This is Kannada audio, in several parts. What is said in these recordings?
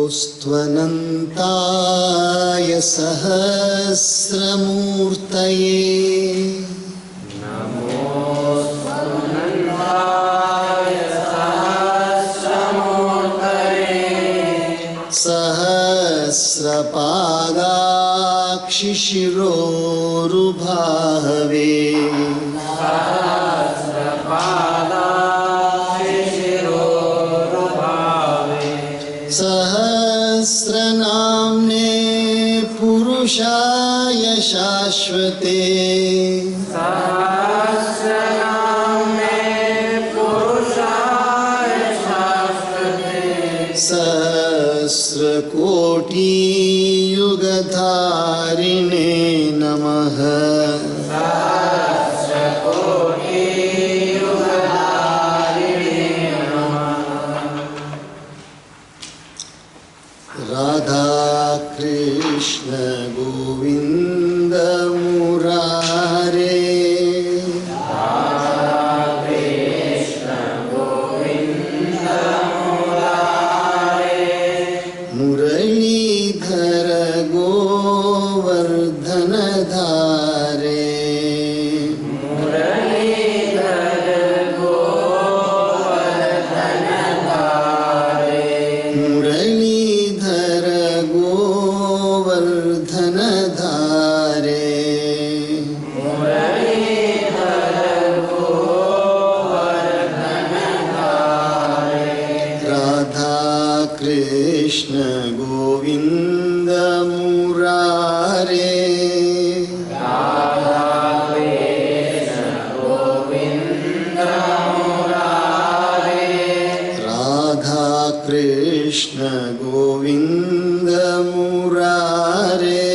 नमोऽस्त्वनन्ताय सहस्रमूर्तये सहस्रपादाक्षिशिरोरुभावे सहस्रनाम्ने पुरुषाय शाश्वते सहस्रकोटियुगधारिणे नमः राधा कृष्ण गोविंद मुरारे मुरलीधर गोवर्धन धारे मुरलीधर गोवर्धन धारे राधा कृष्ण गोविंद मुरारे राधा कृष्ण गोविंद मुरारे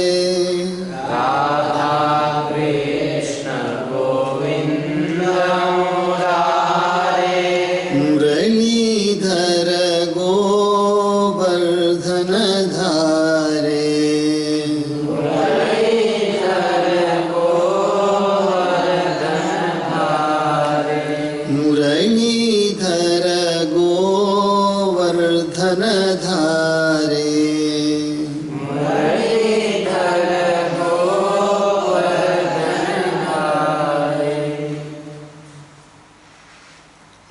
मुरलीधर गोवर्धन धारे मुरलीधर गोवर्धन धारे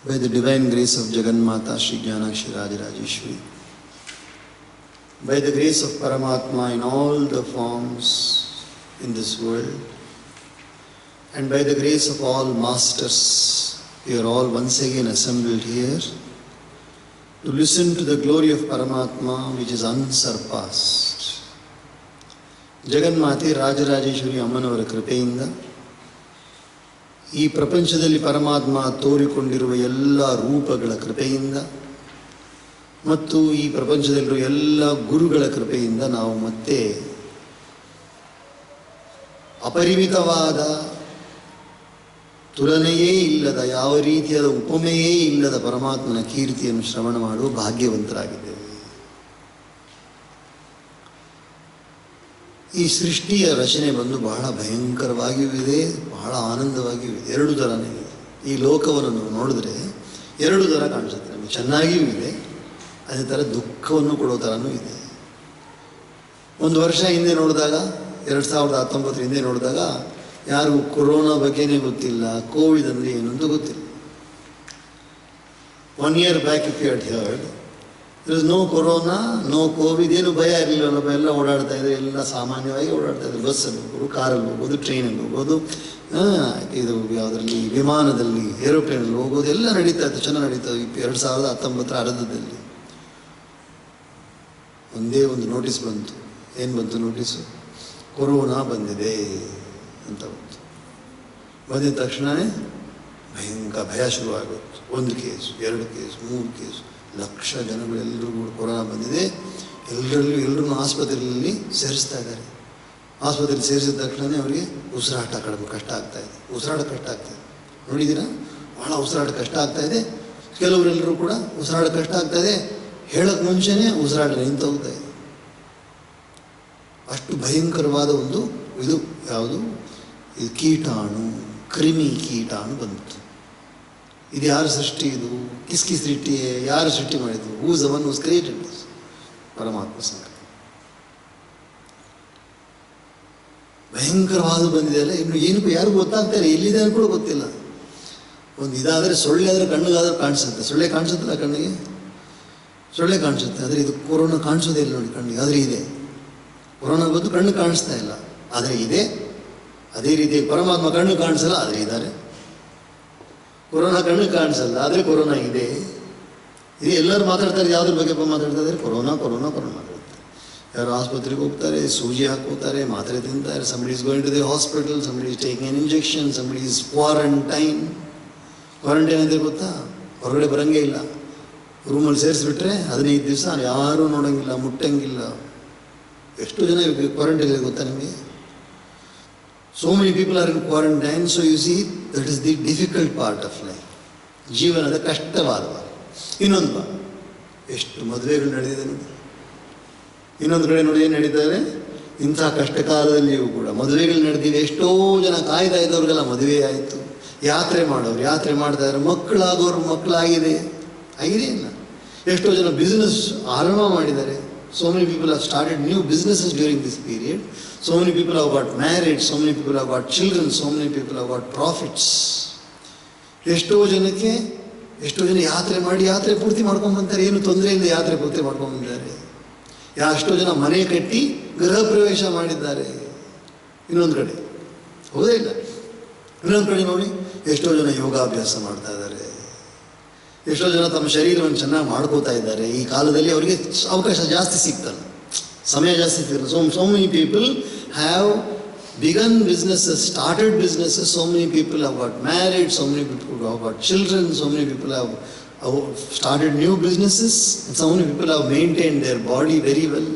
By the divine grace of Jagannmata Shri Jnanakshi Rajarajeshwari, by the grace of Paramatma in all the forms in this world, and by the grace of all masters, we are all once again assembled here to listen to the glory of Paramatma which is unsurpassed. Jagannmate Rajarajeshwari Ammanavara Kripeyinda ಈ ಪ್ರಪಂಚದಲ್ಲಿ ಪರಮಾತ್ಮ ತೋರಿಕೊಂಡಿರುವ ಎಲ್ಲ ರೂಪಗಳ ಕೃಪೆಯಿಂದ ಮತ್ತು ಈ ಪ್ರಪಂಚದಲ್ಲಿರುವ ಎಲ್ಲ ಗುರುಗಳ ಕೃಪೆಯಿಂದ ನಾವು ಮತ್ತೆ ಅಪರಿಮಿತವಾದ ತುಲನೆಯೇ ಇಲ್ಲದ ಯಾವ ರೀತಿಯಾದ ಉಪಮೆಯೇ ಇಲ್ಲದ ಪರಮಾತ್ಮನ ಕೀರ್ತಿಯನ್ನು ಶ್ರವಣ ಮಾಡುವ ಭಾಗ್ಯವಂತರಾಗಿದ್ದೇವೆ. ಈ ಸೃಷ್ಟಿಯ ರಚನೆ ಬಂದು ಬಹಳ ಭಯಂಕರವಾಗಿಯೂ ಇದೆ, ಬಹಳ ಆನಂದವಾಗಿಯೂ ಇದೆ. ಎರಡು ಥರನೇ ಇದೆ. ಈ ಲೋಕವನ್ನು ನಾವು ನೋಡಿದ್ರೆ ಎರಡು ಥರ ಕಾಣಿಸುತ್ತೆ. ನಮಗೆ ಚೆನ್ನಾಗಿಯೂ ಇದೆ, ಅದೇ ಥರ ದುಃಖವನ್ನು ಕೊಡೋ ಥರನೂ ಇದೆ. ಒಂದು ವರ್ಷ ಹಿಂದೆ ನೋಡಿದಾಗ 2019 ಹಿಂದೆ ನೋಡಿದಾಗ ಯಾರು ಕೊರೋನಾ ಬಗ್ಗೆನೇ ಗೊತ್ತಿಲ್ಲ, ಕೋವಿಡ್ ಅಂದರೆ ಏನು ಅಂತ ಗೊತ್ತಿಲ್ಲ. 1 year back if you had heard, there is no corona, no covid, ಏನು ಭಯ ಇರಲಿಲ್ಲ. ಎಲ್ಲ ಓಡಾಡ್ತಾ ಇದ್ದಾರೆ, ಎಲ್ಲ ಸಾಮಾನ್ಯವಾಗಿ ಓಡಾಡ್ತಾ ಇದ್ದಾರೆ. ಬಸ್ಸಲ್ಲಿ ಹೋಗ್ಬೋದು, ಕಾರಲ್ಲಿ ಹೋಗ್ಬೋದು, ಟ್ರೈನಲ್ಲಿ ಹೋಗ್ಬೋದು, ಇದು ಯಾವುದರಲ್ಲಿ ವಿಮಾನದಲ್ಲಿ, ಏರೋಪ್ಲೇನಲ್ಲಿ ಹೋಗೋದು ಎಲ್ಲ ನಡೀತಾ ಇತ್ತು, ಚೆನ್ನಾಗಿ ನಡೀತಾ ಇತ್ತು. 2019 ಅರ್ಧದಲ್ಲಿ ಒಂದೇ ಒಂದು ನೋಟಿಸ್ ಬಂತು. ಏನು ಬಂತು ನೋಟಿಸು? ಕೊರೋನಾ ಬಂದಿದೆ ಅಂತ ಬಂತು. ಬಂದಿದ ತಕ್ಷಣವೇ ಭಯಂಕರ ಭಯ ಶುರುವಾಗುತ್ತೆ. 1 ಕೇಸ್, 2 ಕೇಸ್, 3 ಕೇಸ್, ಲಕ್ಷ ಜನಗಳೆಲ್ಲರಿಗೂ ಕೊರೋನಾ ಬಂದಿದೆ. ಎಲ್ಲರೂ ಆಸ್ಪತ್ರೆಯಲ್ಲಿ ಸೇರಿಸ್ತಾ ಇದ್ದಾರೆ. ಆಸ್ಪತ್ರೆಯಲ್ಲಿ ಸೇರಿಸಿದ ತಕ್ಷಣವೇ ಅವರಿಗೆ ಉಸಿರಾಟ ಕಷ್ಟ ಆಗ್ತಾಯಿದೆ. ಉಸಿರಾಟ ಕಷ್ಟ ಆಗ್ತಾಯಿದೆ, ನೋಡಿದ್ದೀರಾ? ಭಾಳ ಉಸಿರಾಟ ಕಷ್ಟ ಆಗ್ತಾಯಿದೆ. ಕೆಲವರೆಲ್ಲರೂ ಕೂಡ ಉಸಿರಾಟ ಕಷ್ಟ ಆಗ್ತಾಯಿದೆ, ಹೇಳೋಕ್ಕೆ ಮುಂಚೆನೇ ಉಸಿರಾಟ ನಿಂತು ಹೋಗ್ತಾ ಇದೆ. ಅಷ್ಟು ಭಯಂಕರವಾದ ಒಂದು ಇದು ಯಾವುದು, ಇದು ಕೀಟಾಣು, ಕ್ರಿಮಿ ಕೀಟಾಣು ಬಂತು. ಇದು ಯಾರ ಸೃಷ್ಟಿ? ಇದು ಕಿಸ್ಕಿ ಸೃಷ್ಟಿ? ಯಾರು ಸೃಷ್ಟಿ ಮಾಡಿದ್ದು? Who's the one who's created this? ಪರಮಾತ್ಮ ಸಂಕಲ್ಪ. ಭಯಂಕರವಾದ ಬಂದಿದೆಯಲ್ಲ, ಇನ್ನು ಏನಕ್ಕೂ ಯಾರಿಗೂ ಗೊತ್ತಾಗ್ತಾ ಇಲ್ಲ, ಎಲ್ಲಿದೆ ಅಂತ ಕೂಡ ಗೊತ್ತಿಲ್ಲ. ಒಂದು ಇದಾದರೆ ಸೊಳ್ಳೆ ಆದರೆ ಕಣ್ಣಿಗಾದ್ರೆ ಕಾಣಿಸುತ್ತೆ, ಸೊಳ್ಳೆ ಕಾಣಿಸುತ್ತಲ್ಲ ಕಣ್ಣಿಗೆ, ಸೊಳ್ಳೆ ಕಾಣಿಸುತ್ತೆ, ಆದರೆ ಇದು ಕೊರೋನಾ ಕಾಣಿಸೋದೇ ಇಲ್ಲ ನೋಡಿ ಕಣ್ಣಿಗೆ, ಆದರೆ ಇದೆ. ಕೊರೋನಾ ಬಂದು ಕಣ್ಣು ಕಾಣಿಸ್ತಾ ಇಲ್ಲ, ಆದರೆ ಇದೆ. ಅದೇ ರೀತಿ ಪರಮಾತ್ಮ ಕಣ್ಣು ಕಾಣಿಸಲ್ಲ, ಆದರೆ ಇದ್ದಾರೆ. ಕೊರೋನಾ ಕಣ್ಣು ಕಾಣಿಸಲ್ಲ, ಆದರೆ ಕೊರೋನಾ ಇದೆ. ಇದು ಎಲ್ಲರೂ ಮಾತಾಡ್ತಾರೆ, ಯಾವುದ್ರ ಬಗ್ಗೆ ಮಾತಾಡ್ತಾ ಇದ್ದಾರೆ? ಕೊರೋನಾ ಕೊರೋನಾ ಕೊರೋನಾ ಮಾತಾಡ್ತಾರೆ. ಯಾರು ಆಸ್ಪತ್ರೆಗೆ ಹೋಗ್ತಾರೆ, ಸೂಜಿ ಹಾಕೋತಾರೆ, ಮಾತ್ರೆ ತಿಂತಾರೆ. somebody is going to the hospital, somebody is taking an injection, somebody is quarantine. Quarantine ಅಂದರೆ ಗೊತ್ತಾ? ಹೊರಗಡೆ ಬರೋಂಗೇ ಇಲ್ಲ, ರೂಮಲ್ಲಿ ಸೇರಿಸ್ಬಿಟ್ರೆ 15 ದಿವಸ ಯಾರೂ ನೋಡೋಂಗಿಲ್ಲ, ಮುಟ್ಟಂಗಿಲ್ಲ. ಎಷ್ಟು ಜನ ಕ್ವಾರಂಟೈನ್ ಇದೆ ಗೊತ್ತಾ ನಿಮಗೆ? So many people are in quarantine. So you see, that is the difficult part of life. ಜೀವನದ ಕಷ್ಟವಾದ ಭಾಗ. ಇನ್ನೊಂದು ಭಾಗ, ಎಷ್ಟು ಮದುವೆಗಳು ನಡೆದಿದೆ ನೋಡಿ. ಇನ್ನೊಂದು ಕಡೆ ನೋಡಿ ಏನು ನಡೀತಾರೆ, ಇಂಥ ಕಷ್ಟ ಕಾಲದಲ್ಲಿಯೂ ಕೂಡ ಮದುವೆಗಳು ನಡೆದಿವೆ. ಎಷ್ಟೋ ಜನ ಕಾಯ್ತಾ ಇದ್ದವ್ರಿಗೆಲ್ಲ ಮದುವೆ ಆಯಿತು. ಯಾತ್ರೆ ಮಾಡೋರು ಯಾತ್ರೆ ಮಾಡ್ತಾ ಇದ್ದಾರೆ, ಮಕ್ಕಳಾಗೋರು ಮಕ್ಕಳಾಗಿದೆ, ಆಗಿದೆ ಇಲ್ಲ. ಎಷ್ಟೋ ಜನ ಬಿಸ್ನೆಸ್ ಆರಂಭ ಮಾಡಿದ್ದಾರೆ. So many people have started new businesses during this period. So many people have got married, so many people have got children, so many people have got profits. ಎಷ್ಟೋ ಜನ ಯಾತ್ರೆ ಮಾಡಿ ಯಾತ್ರೆ ಪೂರ್ತಿ ಮಾಡ್ಕೊಂಡ್ಬಂತಾರೆ, ಏನು ತೊಂದರೆ ಇಲ್ಲ, ಯಾತ್ರೆ ಪೂರ್ತಿ ಮಾಡ್ಕೊಂಡ್ಬಂದಿದ್ದಾರೆ. ಎಷ್ಟೋ ಜನ ಮನೆ ಕಟ್ಟಿ ಗೃಹ ಪ್ರವೇಶ ಮಾಡಿದ್ದಾರೆ. ಇನ್ನೊಂದು ಕಡೆ ಹೌದೇ ಇಲ್ಲ, ಇನ್ನೊಂದು ಕಡೆ ನೋಡಿ ಎಷ್ಟೋ ಜನ ಯೋಗಾಭ್ಯಾಸ ಮಾಡ್ತಾ ಇದ್ದಾರೆ. ಎಷ್ಟೋ ಜನ ತಮ್ಮ ಶರೀರವನ್ನು ಚೆನ್ನಾಗಿ ಮಾಡ್ಕೋತಾ ಇದ್ದಾರೆ. ಈ ಕಾಲದಲ್ಲಿ ಅವರಿಗೆ ಅವಕಾಶ ಜಾಸ್ತಿ ಸಿಗ್ತಲ್ಲ, ಸಮಯ ಜಾಸ್ತಿ ಸಿಗ್ತಲ್ಲ. So many people have begun businesses, started businesses. So many people have got married, so many people have got children, so many people have started new businesses, and so many people have maintained their body very well.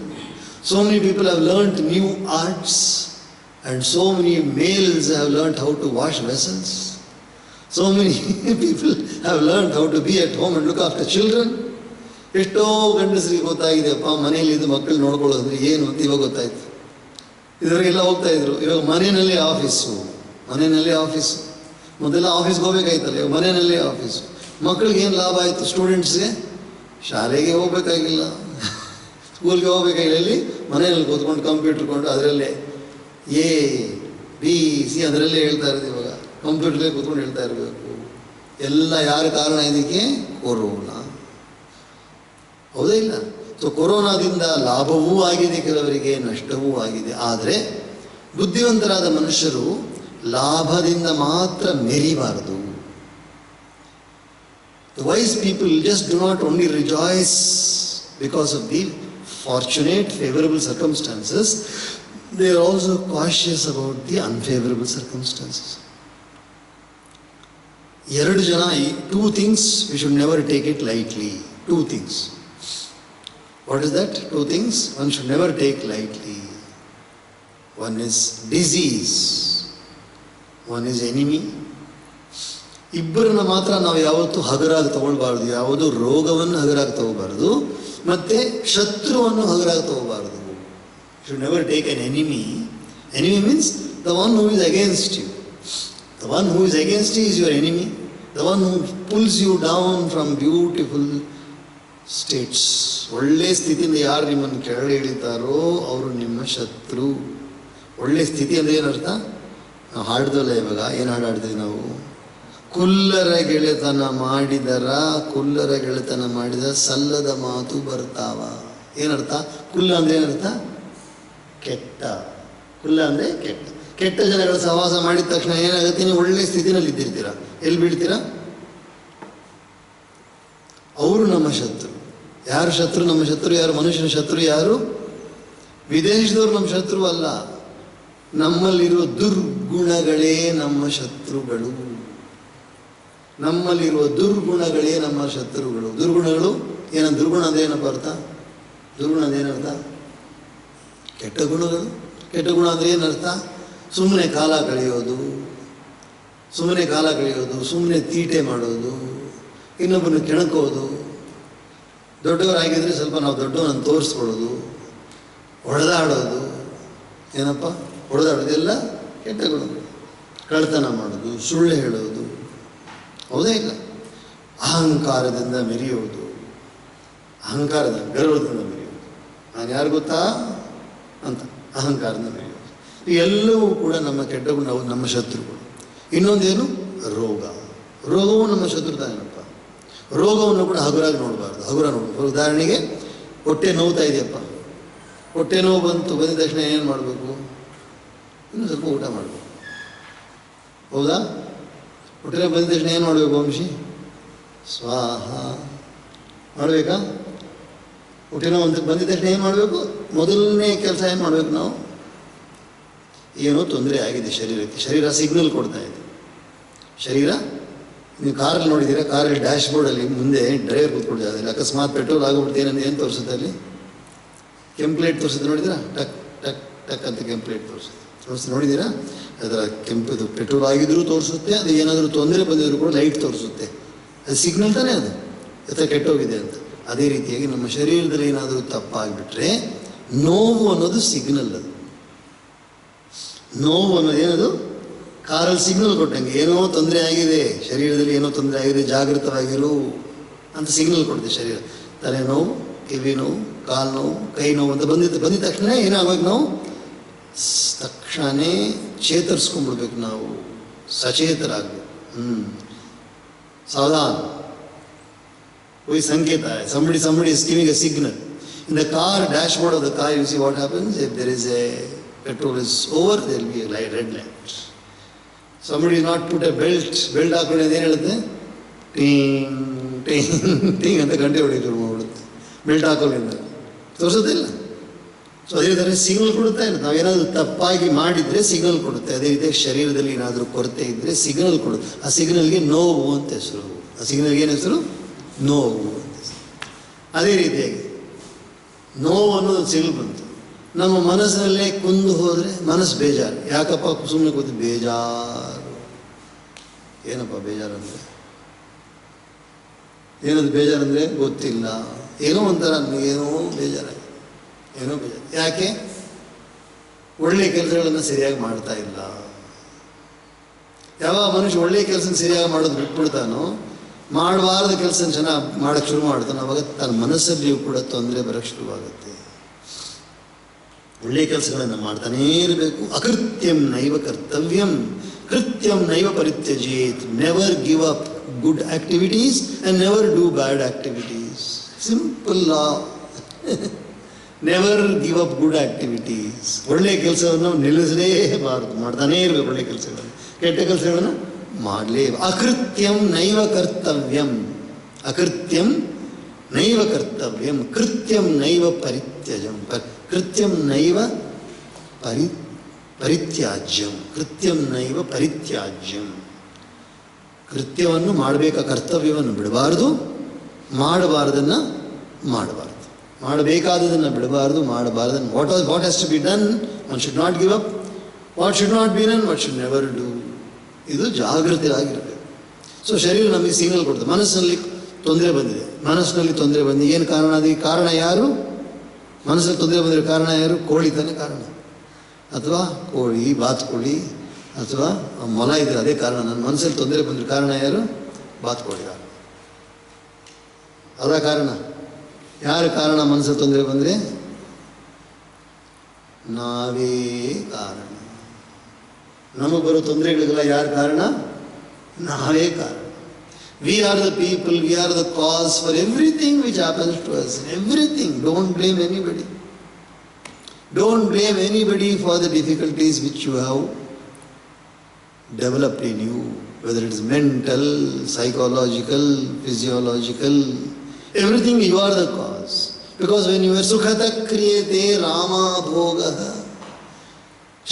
So many people have learnt new arts, and so many males have learnt how to wash vessels. So many people have learned how to be at home and look after children. ಎಷ್ಟೋ ಗಂಡಸರಿಗೆ ಗೊತ್ತಾಗಿದೆಯಪ್ಪ, ಮನೆಯಲ್ಲಿದ್ದು ಮಕ್ಕಳು ನೋಡ್ಕೊಳ್ಳೋದ್ರೆ ಏನು ಅಂತ ಇವಾಗ ಗೊತ್ತಾಯ್ತು. ಇದವರೆಗೆಲ್ಲ ಹೋಗ್ತಾ ಇದ್ರು, ಇವಾಗ ಮನೆಯಲ್ಲೇ ಆಫೀಸು. ಮೊದಲೆಲ್ಲ ಆಫೀಸ್ಗೆ ಹೋಗ್ಬೇಕಾಯ್ತಲ್ಲ, ಇವಾಗ ಮನೆಯಲ್ಲೇ ಆಫೀಸು. ಮಕ್ಕಳಿಗೆ ಏನು ಲಾಭ ಆಯಿತು? ಸ್ಟೂಡೆಂಟ್ಸ್ಗೆ ಶಾಲೆಗೆ ಹೋಗ್ಬೇಕಾಗಿಲ್ಲ, ಸ್ಕೂಲ್ಗೆ ಹೋಗ್ಬೇಕಾಗಿಲ್ಲ, ಇಲ್ಲಿ ಮನೆಯಲ್ಲಿ ಕೂತ್ಕೊಂಡು ಕಂಪ್ಯೂಟರ್ ಕೊಂಡು ಅದರಲ್ಲೇ ABC ಅದರಲ್ಲೇ ಹೇಳ್ತಾ ಇರೋದು. ಇವಾಗ ಕಂಪ್ಯೂಟರ್ಗೆ ಕೂತ್ಕೊಂಡು ಹೇಳ್ತಾ ಇರಬೇಕು ಎಲ್ಲ. ಯಾರ ಕಾರಣ ಇದಕ್ಕೆ? ಕೊರೋನಾ, ಹೌದೇ ಇಲ್ಲ? ಸೊ ಕೊರೋನಾದಿಂದ ಲಾಭವೂ ಆಗಿದೆ, ಕೆಲವರಿಗೆ ನಷ್ಟವೂ ಆಗಿದೆ. ಆದರೆ ಬುದ್ಧಿವಂತರಾದ ಮನುಷ್ಯರು ಲಾಭದಿಂದ ಮಾತ್ರ ಮೆರಿಬಾರದು. The wise people just do not only rejoice because of the fortunate, favorable circumstances, they are also cautious about the unfavorable circumstances. Two things we should never take it lightly. Two things. What is that? Two things one should never take lightly. One is disease, one is enemy. ಇಬ್ಬರನ್ನ ಮಾತ್ರ ನಾವು ಯಾವತ್ತೂ ಹಗರಾಗಿ ತಗೊಳ್ಬಾರ್ದು. ಯಾವುದು ರೋಗವನ್ನು ಹಗರಾಗಿ ತಗೋಬಾರ್ದು, ಮತ್ತೆ ಶತ್ರುವನ್ನು ಹಗರಾಗಿ ತಗೋಬಾರ್ದು. should never take an enemy. Enemy means the one who is against you. The one who is against you is your enemy. The one who pulls you down from beautiful states. ಒಳ್ಳೆ ಸ್ಥಿತಿಯಿಂದ ಯಾರು ನಿಮ್ಮನ್ನು ಕೆಳಗೆ ಇಳಿತಾರೋ ಅವರು ನಿಮ್ಮ ಶತ್ರು. ಒಳ್ಳೆ ಸ್ಥಿತಿ ಅಂದರೆ ಏನರ್ಥ? ನಾವು ಹಾಡ್ದಲ್ಲ ಇವಾಗ, ಏನು ಹಾಡಾಡ್ತೀವಿ ನಾವು? ಕುಲ್ಲರ ಗೆಳೆತನ ಮಾಡಿದ ಸಲ್ಲದ ಮಾತು ಬರ್ತಾವ. ಏನರ್ಥ? ಕುಲ್ಲ ಅಂದರೆ ಏನರ್ಥ? ಕೆಟ್ಟ. ಕುಲ್ಲ ಅಂದರೆ ಕೆಟ್ಟ. ಕೆಟ್ಟ ಜನಗಳ ಸಹವಾಸ ಮಾಡಿದ ತಕ್ಷಣ ಏನಾಗುತ್ತೆ? ನೀವು ಒಳ್ಳೆ ಸ್ಥಿತಿನಲ್ಲಿ ಇದ್ದಿರ್ತೀರ, ಎಲ್ಲಿ ಬೀಳ್ತೀರಾ? ಅವರು ನಮ್ಮ ಶತ್ರು. ಯಾರು ಶತ್ರು? ನಮ್ಮ ಶತ್ರು ಯಾರು? ಮನುಷ್ಯನ ಶತ್ರು ಯಾರು? ವಿದೇಶದವರು ನಮ್ಮ ಶತ್ರು ಅಲ್ಲ. ನಮ್ಮಲ್ಲಿರುವ ದುರ್ಗುಣಗಳೇ ನಮ್ಮ ಶತ್ರುಗಳು. ನಮ್ಮಲ್ಲಿರುವ ದುರ್ಗುಣಗಳೇ ನಮ್ಮ ಶತ್ರುಗಳು. ದುರ್ಗುಣಗಳು ದುರ್ಗುಣ ಅಂದ್ರೆ ಏನಪ್ಪ ಅರ್ಥ? ದುರ್ಗುಣ ಅಂದ್ರೆ ಏನರ್ಥ? ಕೆಟ್ಟ ಗುಣಗಳು. ಕೆಟ್ಟ ಗುಣ ಅಂದರೆ ಏನರ್ಥ? ಸುಮ್ಮನೆ ಕಾಲ ಕಳೆಯೋದು, ಸುಮ್ಮನೆ ತೀಟೆ ಮಾಡೋದು, ಇನ್ನೊಬ್ಬನ ಕೆಣಕೋದು, ದೊಡ್ಡವರಾಗಿದ್ದರೆ ಸ್ವಲ್ಪ ನಾವು ದೊಡ್ಡವನನ್ನು ತೋರಿಸ್ಕೊಳ್ಳೋದು, ಹೊಡೆದಾಡೋದು. ಏನಪ್ಪ ಹೊಡೆದಾಡೋದು? ಎಲ್ಲ ಕೆಟ್ಟ ಗುಣಗಳು. ಕಳ್ತನ ಮಾಡೋದು, ಸುಳ್ಳು ಹೇಳೋದು, ಹೌದೇ ಇಲ್ಲ? ಅಹಂಕಾರದಿಂದ ಮೆರೆಯೋದು, ಗರ್ವದಿಂದ ಮೆರೆಯೋದು. ನಾನು ಯಾರು ಗೊತ್ತಾ ಅಂತ ಅಹಂಕಾರದಿಂದ ಮೆರೆಯೋದು. ಎಲ್ಲವೂ ಕೂಡ ನಮ್ಮ ಕೆಟ್ಟ ಗುಣ, ನಮ್ಮ ಶತ್ರುಗಳು. ಇನ್ನೊಂದೇನು? ರೋಗ. ರೋಗವು ನಮ್ಮ ಶತ್ರು ತಾನೇನಪ್ಪ. ರೋಗವನ್ನು ಕೂಡ ಹಗುರಾಗಿ ನೋಡಬಾರ್ದು, ಹಗುರ ನೋಡಬೇಕು. ಉದಾಹರಣೆಗೆ ಹೊಟ್ಟೆ ನೋವ್ತಾ ಇದೆಯಪ್ಪ, ಹೊಟ್ಟೆ ನೋವು ಬಂದಿದ ತಕ್ಷಣ ಏನು ಮಾಡಬೇಕು? ಇನ್ನೂ ಸ್ವಲ್ಪ ಊಟ ಮಾಡಬೇಕು. ಹೌದಾ? ಹೊಟ್ಟೆ ನೋವು ಬಂದಿದ ತಕ್ಷಣ ಏನು ಮಾಡಬೇಕು ವಂಶಿ? ಸ್ವಾಹ ಮಾಡಬೇಕಾ? ಹೊಟ್ಟೆ ನೋವು ಬಂದಿದ ತಕ್ಷಣ ಏನು ಮಾಡಬೇಕು? ಮೊದಲನೇ ಕೆಲಸ ಏನು ಮಾಡಬೇಕು ನಾವು? ಏನೋ ತೊಂದರೆ ಆಗಿದೆ ಶರೀರಕ್ಕೆ, ಶರೀರ ಸಿಗ್ನಲ್ ಕೊಡ್ತಾ ಇದೆ. ಶರೀರ, ನೀವು ಕಾರಲ್ಲಿ ನೋಡಿದ್ದೀರಾ, ಕಾರಲ್ಲಿ ಡ್ಯಾಶ್ ಬೋರ್ಡಲ್ಲಿ ಮುಂದೆ ಡ್ರೈವರ್ ಕೂತ್ಕೊಳ್ತಿದ್ದಾರೆ, ಅಕಸ್ಮಾತ್ ಪೆಟ್ರೋಲ್ ಆಗೋಗ್ಬಿಡ್ತು ಏನಂದ್ರೆ ಏನು ತೋರಿಸುತ್ತೆ ಅಲ್ಲಿ? ಕೆಂಪ್ಲೇಟ್ ತೋರಿಸುತ್ತೆ, ನೋಡಿದ್ದೀರಾ? ಟಕ್ ಟಕ್ ಟಕ್ ಅಂತ ಕೆಂಪ್ಲೇಟ್ ತೋರಿಸುತ್ತೆ, ನೋಡಿದ್ದೀರಾ? ಅದರ ಕೆಂಪು ಪೆಟ್ರೋಲ್ ಆಗಿದ್ರೂ ತೋರಿಸುತ್ತೆ, ಅದು ಏನಾದರೂ ತೊಂದರೆ ಬಂದಿದ್ರು ಕೂಡ ಲೈಟ್ ತೋರಿಸುತ್ತೆ. ಅದು ಸಿಗ್ನಲ್ ತಾನೇ, ಅದು ಎತ್ತ ಕೆಟ್ಟೋಗಿದೆ ಅಂತ. ಅದೇ ರೀತಿಯಾಗಿ ನಮ್ಮ ಶರೀರದಲ್ಲಿ ಏನಾದರೂ ತಪ್ಪಾಗಿಬಿಟ್ರೆ ನೋವು ಅನ್ನೋದು ಸಿಗ್ನಲ್. ಅದು ನೋವು ಅನ್ನೋದು ಏನದು? ಕಾರಲ್ಲಿ ಸಿಗ್ನಲ್ ಕೊಟ್ಟಂಗೆ ಏನೋ ತೊಂದರೆ ಆಗಿದೆ, ಶರೀರದಲ್ಲಿ ಏನೋ ತೊಂದರೆ ಆಗಿದೆ, ಜಾಗೃತವಾಗಿರು ಅಂತ ಸಿಗ್ನಲ್ ಕೊಡುತ್ತೆ ಶರೀರ. ತಲೆನೋವು, ಕಿವಿ ನೋವು, ಕಾಲು ನೋವು, ಕೈ ನೋವು ಅಂತ ಬಂದಿದ್ದ ತಕ್ಷಣ ಏನಾಗಬೇಕು? ನಾವು ತಕ್ಷಣವೇ ಚೇತರಿಸ್ಕೊಂಡ್ಬಿಡ್ಬೇಕು, ನಾವು ಸಚೇತರಾಗಬೇಕು. ಸಾವಧಾನ. कोई संकेत आया, somebody is giving a signal. In the car, dashboard of the car, you see what happens? If there is a petrol is over, there will be a red light. Somebody is not put a belt ಹಾಕೊಂಡು ಏನು ಹೇಳುತ್ತೆ? ಟಿಂಗ್ ಟಿಂಗ್ ಟಿಂಗ್ ಅಂತ ಗಂಟೆ ಹೊಡೆಯೋದು ಶುರು ಮಾಡಿಬಿಡುತ್ತೆ. ಬೆಲ್ಟ್ ಹಾಕೋದ್ರಿಂದ ತೋರಿಸೋದಿಲ್ಲ. ಸೊ ಅದೇ ಥರ ಸಿಗ್ನಲ್ ಕೊಡುತ್ತಾ ಇಲ್ಲ. ನಾವೇನಾದರೂ ತಪ್ಪಾಗಿ ಮಾಡಿದರೆ ಸಿಗ್ನಲ್ ಕೊಡುತ್ತೆ. ಅದೇ ರೀತಿಯಾಗಿ ಶರೀರದಲ್ಲಿ ಏನಾದರೂ ಕೊರತೆ ಇದ್ದರೆ ಸಿಗ್ನಲ್ ಕೊಡುತ್ತೆ. ಆ ಸಿಗ್ನಲ್ಗೆ ನೋವು ಅಂತ ಹೆಸರು. ಆ ಸಿಗ್ನಲ್ಗೆ ಏನು ಹೆಸರು? ನೋವು ಅಂತ. ಅದೇ ರೀತಿಯಾಗಿ ನೋವು ಅನ್ನೋದು ಸಿಗಲು ಬಂತು. ನಮ್ಮ ಮನಸ್ಸಿನಲ್ಲೇ ಕುಂದು ಹೋದರೆ ಮನಸ್ಸು ಬೇಜಾರು. ಯಾಕಪ್ಪ ಸುಮ್ಮನೆ ಕೂತು ಬೇಜಾರು? ಏನಪ್ಪ ಬೇಜಾರು ಅಂದರೆ? ಏನದು ಬೇಜಾರು ಅಂದರೆ ಗೊತ್ತಿಲ್ಲ. ಏನೋ ಒಂಥರ ಏನೋ ಬೇಜಾರಾಗಿದೆ, ಏನೋ ಬೇಜಾರು. ಯಾಕೆ? ಒಳ್ಳೆಯ ಕೆಲಸಗಳನ್ನು ಸರಿಯಾಗಿ ಮಾಡ್ತಾ ಇಲ್ಲ. ಯಾವಾಗ ಮನುಷ್ಯ ಒಳ್ಳೆಯ ಕೆಲಸ ಸರಿಯಾಗಿ ಮಾಡೋದು ಬಿಟ್ಬಿಡ್ತಾನೋ, ಮಾಡಬಾರ್ದ ಕೆಲಸ ಚೆನ್ನಾಗಿ ಮಾಡೋಕ್ಕೆ ಶುರು ಮಾಡ್ತಾನೆ, ಅವಾಗ ತನ್ನ ಮನಸ್ಸಲ್ಲಿಯೂ ಕೂಡ ತೊಂದರೆ ಬರೋಕ್ಕೆ ಶುರುವಾಗುತ್ತೆ. ಒಳ್ಳೆಯ ಕೆಲಸಗಳನ್ನು ಮಾಡ್ತಾನೇ ಇರಬೇಕು. ಅಕೃತ್ಯಂ ನೈವ ಕರ್ತವ್ಯಂ ಕೃತ್ಯಂ ನೈವ ಪರಿತ್ಯಜೇತ್. Never give up good activities and never do bad activities. Simple law. Never give up good activities. ಒಳ್ಳೆಯ ಕೆಲಸವನ್ನು ನಿಲ್ಲಿಸಲೇಬಾರದು, ಮಾಡ್ತಾನೇ ಇರಬೇಕು ಒಳ್ಳೆಯ ಕೆಲಸಗಳನ್ನು. ಕೆಟ್ಟ ಕೆಲಸಗಳನ್ನು ಮಾಡಲೇ. ಅಕೃತ್ಯಂ ನೈವ ಕರ್ತವ್ಯಂ ಅಕೃತ್ಯಂ ನೈವ ಕರ್ತವ್ಯಂ ಕೃತ್ಯಂ ನೈವ ಪರಿತ್ಯಜಂ ಕೃತ್ಯಂ ನೈವ ಪರಿತ್ಯಾಜ್ಯಂ ಕೃತ್ಯಂ ನೈವ ಪರಿತ್ಯಾಜ್ಯಂ. ಕೃತ್ಯವನ್ನು ಮಾಡಬೇಕಾ, ಕರ್ತವ್ಯವನ್ನು ಬಿಡಬಾರ್ದು, ಮಾಡಬಾರ್ದನ್ನು ಮಾಡಬಾರ್ದು, ಮಾಡಬೇಕಾದದನ್ನು ಬಿಡಬಾರ್ದು, ಮಾಡಬಾರ್ದನ್ನು. What has to be done one should not give up. What should not be done, what should never do. ಇದು ಜಾಗೃತಿ ಆಗಿರಬೇಕು. ಸೊ ಶರೀರ ನಮಗೆ ಸಿಗ್ನಲ್ ಕೊಡ್ತದೆ. ಮನಸ್ಸಿನಲ್ಲಿ ತೊಂದರೆ ಬಂದಿದೆ, ಮನಸ್ಸಿನಲ್ಲಿ ತೊಂದರೆ ಬಂದಿದೆ. ಏನು ಕಾರಣ? ಅದು ಕಾರಣ ಯಾರು? ಮನಸ್ಸಲ್ಲಿ ತೊಂದರೆ ಬಂದಿರೋ ಕಾರಣ ಯಾರು? ಕೋಳಿ ತಾನೇ ಕಾರಣ, ಅಥವಾ ಕೋಳಿ, ಬಾತುಕೋಳಿ, ಅಥವಾ ಮೊಲ ಇದ್ರೆ ಅದೇ ಕಾರಣ. ನನ್ನ ಮನಸ್ಸಲ್ಲಿ ತೊಂದರೆ ಬಂದಿರೋ ಕಾರಣ ಯಾರು? ಬಾತುಕೋಳಿ ಕಾರಣ. ಅದ ಕಾರಣ. ಯಾರು ಕಾರಣ? ಮನಸ್ಸಲ್ಲಿ ತೊಂದರೆ ಬಂದರೆ ನಾವೇ ಕಾರಣ. ನಮಗೆ ಬರೋ ತೊಂದರೆಗಳಿಗೆಲ್ಲ ಯಾರು ಕಾರಣ? ನಾವೇ ಕಾರಣ. We are the people, we are the cause for everything which happens to us. Everything. Don't blame anybody. Don't blame anybody for the difficulties which you have developed in you, whether it is mental, psychological, physiological, everything you are the cause. Because when you are ಸುಖತ ಕ್ರಿಯತೆ ರಾಮಭೋಗ.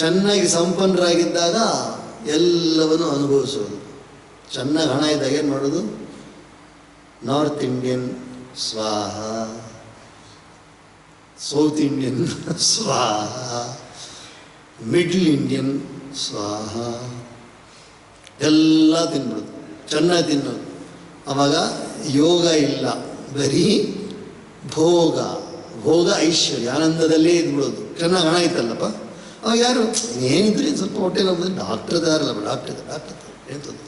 ಚೆನ್ನಾಗಿ ಸಂಪನ್ನರಾಗಿದ್ದಾಗ ಎಲ್ಲವನ್ನು ಅನುಭವಿಸೋದು. ಚೆನ್ನಾಗಿ ಹಣ ಇದ್ದಾಗ ಏನು ಮಾಡೋದು? ನಾರ್ತ್ ಇಂಡಿಯನ್ ಸ್ವಾಹ, ಸೌತ್ ಇಂಡಿಯನ್ ಸ್ವಾಹ, ಮಿಡ್ಲ್ ಇಂಡಿಯನ್ ಸ್ವಾಹ, ಎಲ್ಲ ತಿನ್ಬಿಡೋದು, ಚೆನ್ನಾಗಿ ತಿನ್ನೋದು. ಆವಾಗ ಯೋಗ ಇಲ್ಲ, ಬರೀ ಭೋಗ. ಭೋಗ ಐಶ್ವರ್ಯ, ಆನಂದದಲ್ಲೇ ಇದ್ಬಿಡೋದು. ಚೆನ್ನಾಗಿ ಹಣ ಇತ್ತಲ್ಲಪ್ಪ, ಅವಾಗ ಯಾರು ಏನಿದ್ರೆ ಸ್ವಲ್ಪ ಹೊಟ್ಟೆಲ್ಲ ಬಂದರೆ ಡಾಕ್ಟರ್ ಇದಾರಲ್ಲ, ಡಾಕ್ಟರ್ ಏನು ತೊಂದರೆ.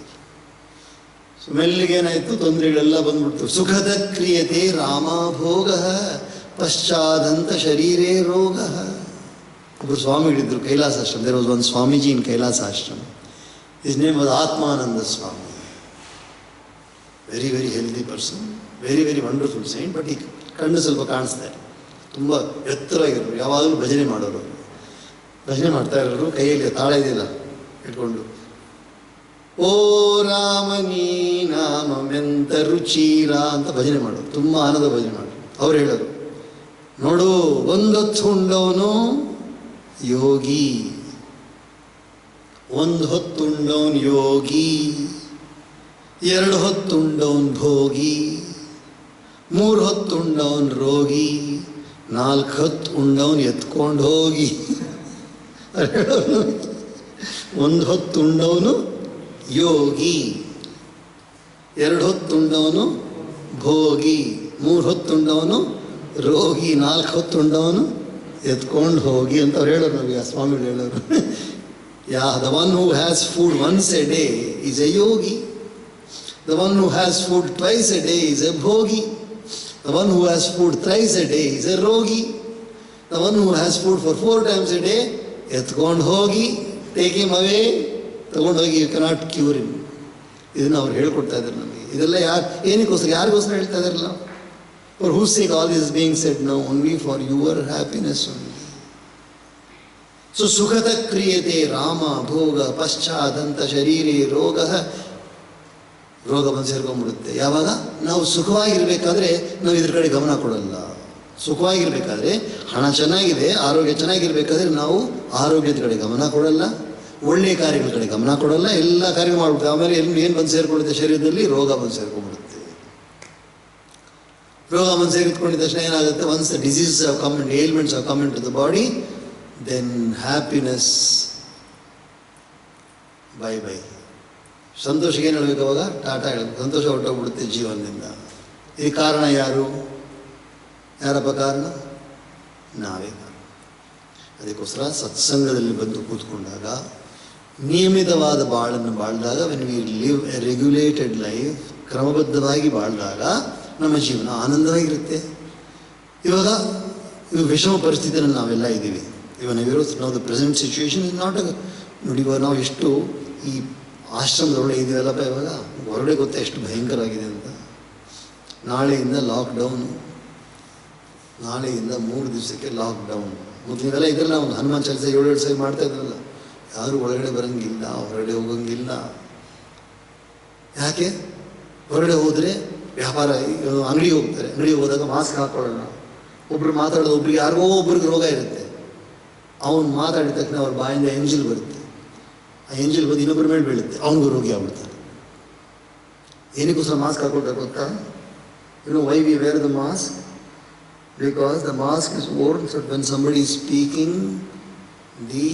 ಸೊ ಮೆಲ್ಲಿಗೆ ಏನಾಯಿತು? ತೊಂದರೆಗಳೆಲ್ಲ ಬಂದ್ಬಿಡ್ತು. ಸುಖದ ಕ್ರಿಯತೆ ರಾಮಭೋಗ ಪಶ್ಚಾದಂತ ಶರೀರೇ ರೋಗ. ಒಬ್ಬರು ಸ್ವಾಮಿಗಳಿದ್ದರು Kailasashrama. There was one swamiji in Kailasashrama. His name was Atmananda Swami. Very very healthy person, very very wonderful saint. But ಈ ಕಣ್ಣು ಸ್ವಲ್ಪ ಕಾಣಿಸ್ತಾರೆ, ತುಂಬ ಎತ್ತರವಾಗಿರೋರು, ಯಾವಾಗಲೂ ಭಜನೆ ಮಾಡೋರು. ಭಜನೆ ಮಾಡ್ತಾ ಇರೋರು, ಕೈಯಲ್ಲಿ ತಾಳ ಇದೆಯಲ್ಲ ಇಟ್ಕೊಂಡು, ಓ ರಾಮನೀ ನಾಮಮೆಂತ ರುಚಿರ ಅಂತ ಭಜನೆ ಮಾಡೋರು, ತುಂಬ ಆನಂದ ಭಜನೆ ಮಾಡೋರು. ಅವ್ರು ಹೇಳೋರು, ನೋಡು ಒಂದೊತ್ತು ಉಂಡವನು ಯೋಗಿ, ಒಂದು ಹೊತ್ತುಂಡವನು ಯೋಗಿ, 2 ಹೊತ್ತುಂಡವನು ಭೋಗಿ, 3 ಹೊತ್ತುಂಡವನು ರೋಗಿ, 4 ಹೊತ್ತು ಉಂಡವನು ಎತ್ಕೊಂಡು ಹೋಗಿ. 1 ಹೊತ್ತುಂಡವನು ಯೋಗಿ, 2 ಹೊತ್ತುಂಡವನು ಭೋಗಿ, 3 ಹೊತ್ತುಂಡವನು ರೋಗಿ, 4 ಹೊತ್ತುಂಡವನು ಎತ್ಕೊಂಡು ಹೋಗಿ ಅಂತ ಅವ್ರು ಹೇಳೋರು. ನಮಗೆ ಆ ಸ್ವಾಮಿಗಳು ಹೇಳೋರು. The one who has food once a day is a yogi. The one who has food twice a day is a bhogi. The one who has food thrice a day is a rogi. The one who has food for 4 times a day, ಎತ್ಕೊಂಡು ಹೋಗಿ, ಟೇಕ್ ಹಿಮ್ ಅವೇ, ತಗೊಂಡು ಹೋಗಿ, ಯು ಕೆನಾಟ್ ಕ್ಯೂರ್ ಹಿಮ್. ಇದನ್ನು ಅವ್ರು ಹೇಳ್ಕೊಡ್ತಾ ಇದ್ದಾರೆ ನಮಗೆ. ಇದೆಲ್ಲ ಏನಕ್ಕೋಸ್ಕರ, ಯಾರಿಗೋಸ್ಕರ ಹೇಳ್ತಾ ಇದ್ದಾರಲ್ಲ? For whose sake all this is being said now? Only for your happiness only. So ಸುಖತ ಕ್ರಿಯತೆ Rama ಭೋಗ ಪಶ್ಚಾದಂತ ಶರೀರೇ ರೋಗ. ರೋಗ ಬಂದು ಸೇರ್ಕೊಂಡ್ಬಿಡುತ್ತೆ. ಯಾವಾಗ ನಾವು ಸುಖವಾಗಿರ್ಬೇಕಾದ್ರೆ ನಾವು ಇದ್ರ ಕಡೆ ಗಮನ ಕೊಡಲ್ಲ. ಸುಖವಾಗಿರ್ಬೇಕಾದ್ರೆ, ಹಣ ಚೆನ್ನಾಗಿದೆ, ಆರೋಗ್ಯ ಚೆನ್ನಾಗಿರ್ಬೇಕಾದ್ರೆ ನಾವು ಆರೋಗ್ಯದ ಕಡೆ ಗಮನ ಕೊಡಲ್ಲ, ಒಳ್ಳೆಯ ಕಾರ್ಯಗಳ ಕಡೆ ಗಮನ ಕೊಡಲ್ಲ, ಎಲ್ಲ ಕಾರ್ಯ ಮಾಡ್ಬಿಡ್ತೇವೆ. ಆಮೇಲೆ ಏನು ಬಂದು ಸೇರ್ಕೊಳ್ಳುತ್ತೆ ಶರೀರದಲ್ಲಿ? ರೋಗ ಬಂದು ಸೇರ್ಕೊಂಡ್ಬಿಡುತ್ತೆ. ರೋಗ ಬಂದು ಸೇರಿಕೊಂಡಿದ್ದ ತಕ್ಷಣ ಏನಾಗುತ್ತೆ? Once the diseases have come and elements have come into the body, then happiness bye bye. ಸಂತೋಷಕ್ಕೆ ಏನು ಹೇಳಬೇಕು ಅವಾಗ? ಟಾಟಾ ಹೇಳಬೇಕು. ಸಂತೋಷ ಹೊರಟೋಗ್ಬಿಡುತ್ತೆ ಜೀವನದಿಂದ. ಈ ಕಾರಣ ಯಾರು? ಯಾರಪ್ಪ ಕಾರಣ? ನಾವೇ ಕಾರಣ. ಅದಕ್ಕೋಸ್ಕರ ಸತ್ಸಂಗದಲ್ಲಿ ಬಂದು ಕೂತ್ಕೊಂಡಾಗ, ನಿಯಮಿತವಾದ ಬಾಳನ್ನು ಬಾಳಿದಾಗ, when we live a regulated life, ಕ್ರಮಬದ್ಧವಾಗಿ ಬಾಳಿದಾಗ ನಮ್ಮ ಜೀವನ ಆನಂದವಾಗಿರುತ್ತೆ. ಇವಾಗ ವಿಷಮ ಪರಿಸ್ಥಿತಿಯಲ್ಲಿ ನಾವೆಲ್ಲ ಇದ್ದೀವಿ. ಇವನ್ ನಾವು the present situation is not ನೋಡಿ. ಇವಾಗ ನಾವು ಎಷ್ಟು ಈ ಆಶ್ರಮದೊಳಗೆ ಇದೆಯಲ್ಲಪ್ಪ, ಇವಾಗ ಹೊರಗಡೆ ಗೊತ್ತಾ ಎಷ್ಟು ಭಯಂಕರವಾಗಿದೆ ಅಂತ. ನಾಳೆಯಿಂದ ಲಾಕ್ಡೌನು, ನಾಳೆಯಿಂದ 3 ದಿವಸಕ್ಕೆ ಲಾಕ್ಡೌನ್. ಮೊದಲಿಗೆಲ್ಲ ಇದೆಲ್ಲ ಒಂದು ಹನುಮಾನ್ ಚಾಲಿಸ 7 ಸರಿ ಮಾಡ್ತಾ ಇದ್ರಲ್ಲ. ಯಾರು ಒಳಗಡೆ ಬರೋಂಗಿಲ್ಲ, ಹೊರಗಡೆ ಹೋಗೋಂಗಿಲ್ಲ. ಯಾಕೆ? ಹೊರಗಡೆ ಹೋದರೆ ವ್ಯಾಪಾರ, ಅಂಗಡಿಗೆ ಹೋಗ್ತಾರೆ, ಅಂಗಡಿಗೆ ಹೋದಾಗ ಮಾಸ್ಕ್ ಹಾಕೊಳ್ಳೋಣ. ಒಬ್ರು ಮಾತಾಡೋದು, ಒಬ್ರಿಗೆ ಯಾರಿಗೋ ಒಬ್ರಿಗೆ ರೋಗ ಇರುತ್ತೆ. ಅವನು ಮಾತಾಡಿದ ತಕ್ಷಣ ಅವ್ರ ಬಾಯಿಂದ ಎಂಜಿಲ್ ಬರುತ್ತೆ. ಆ ಎಂಜಿಲ್ ಬಂದು ಇನ್ನೊಬ್ಬರ ಮೇಲೆ ಬೀಳುತ್ತೆ, ಅವನಿಗೂ ರೋಗಿ ಆಗ್ಬಿಡ್ತಾರೆ. ಏನಕ್ಕೋಸ್ಕರ ಮಾಸ್ಕ್ ಹಾಕೊಳ್ಬೇಕು ಗೊತ್ತಾ? Why we wear the mask? Because the mask is worn so when somebody is speaking, the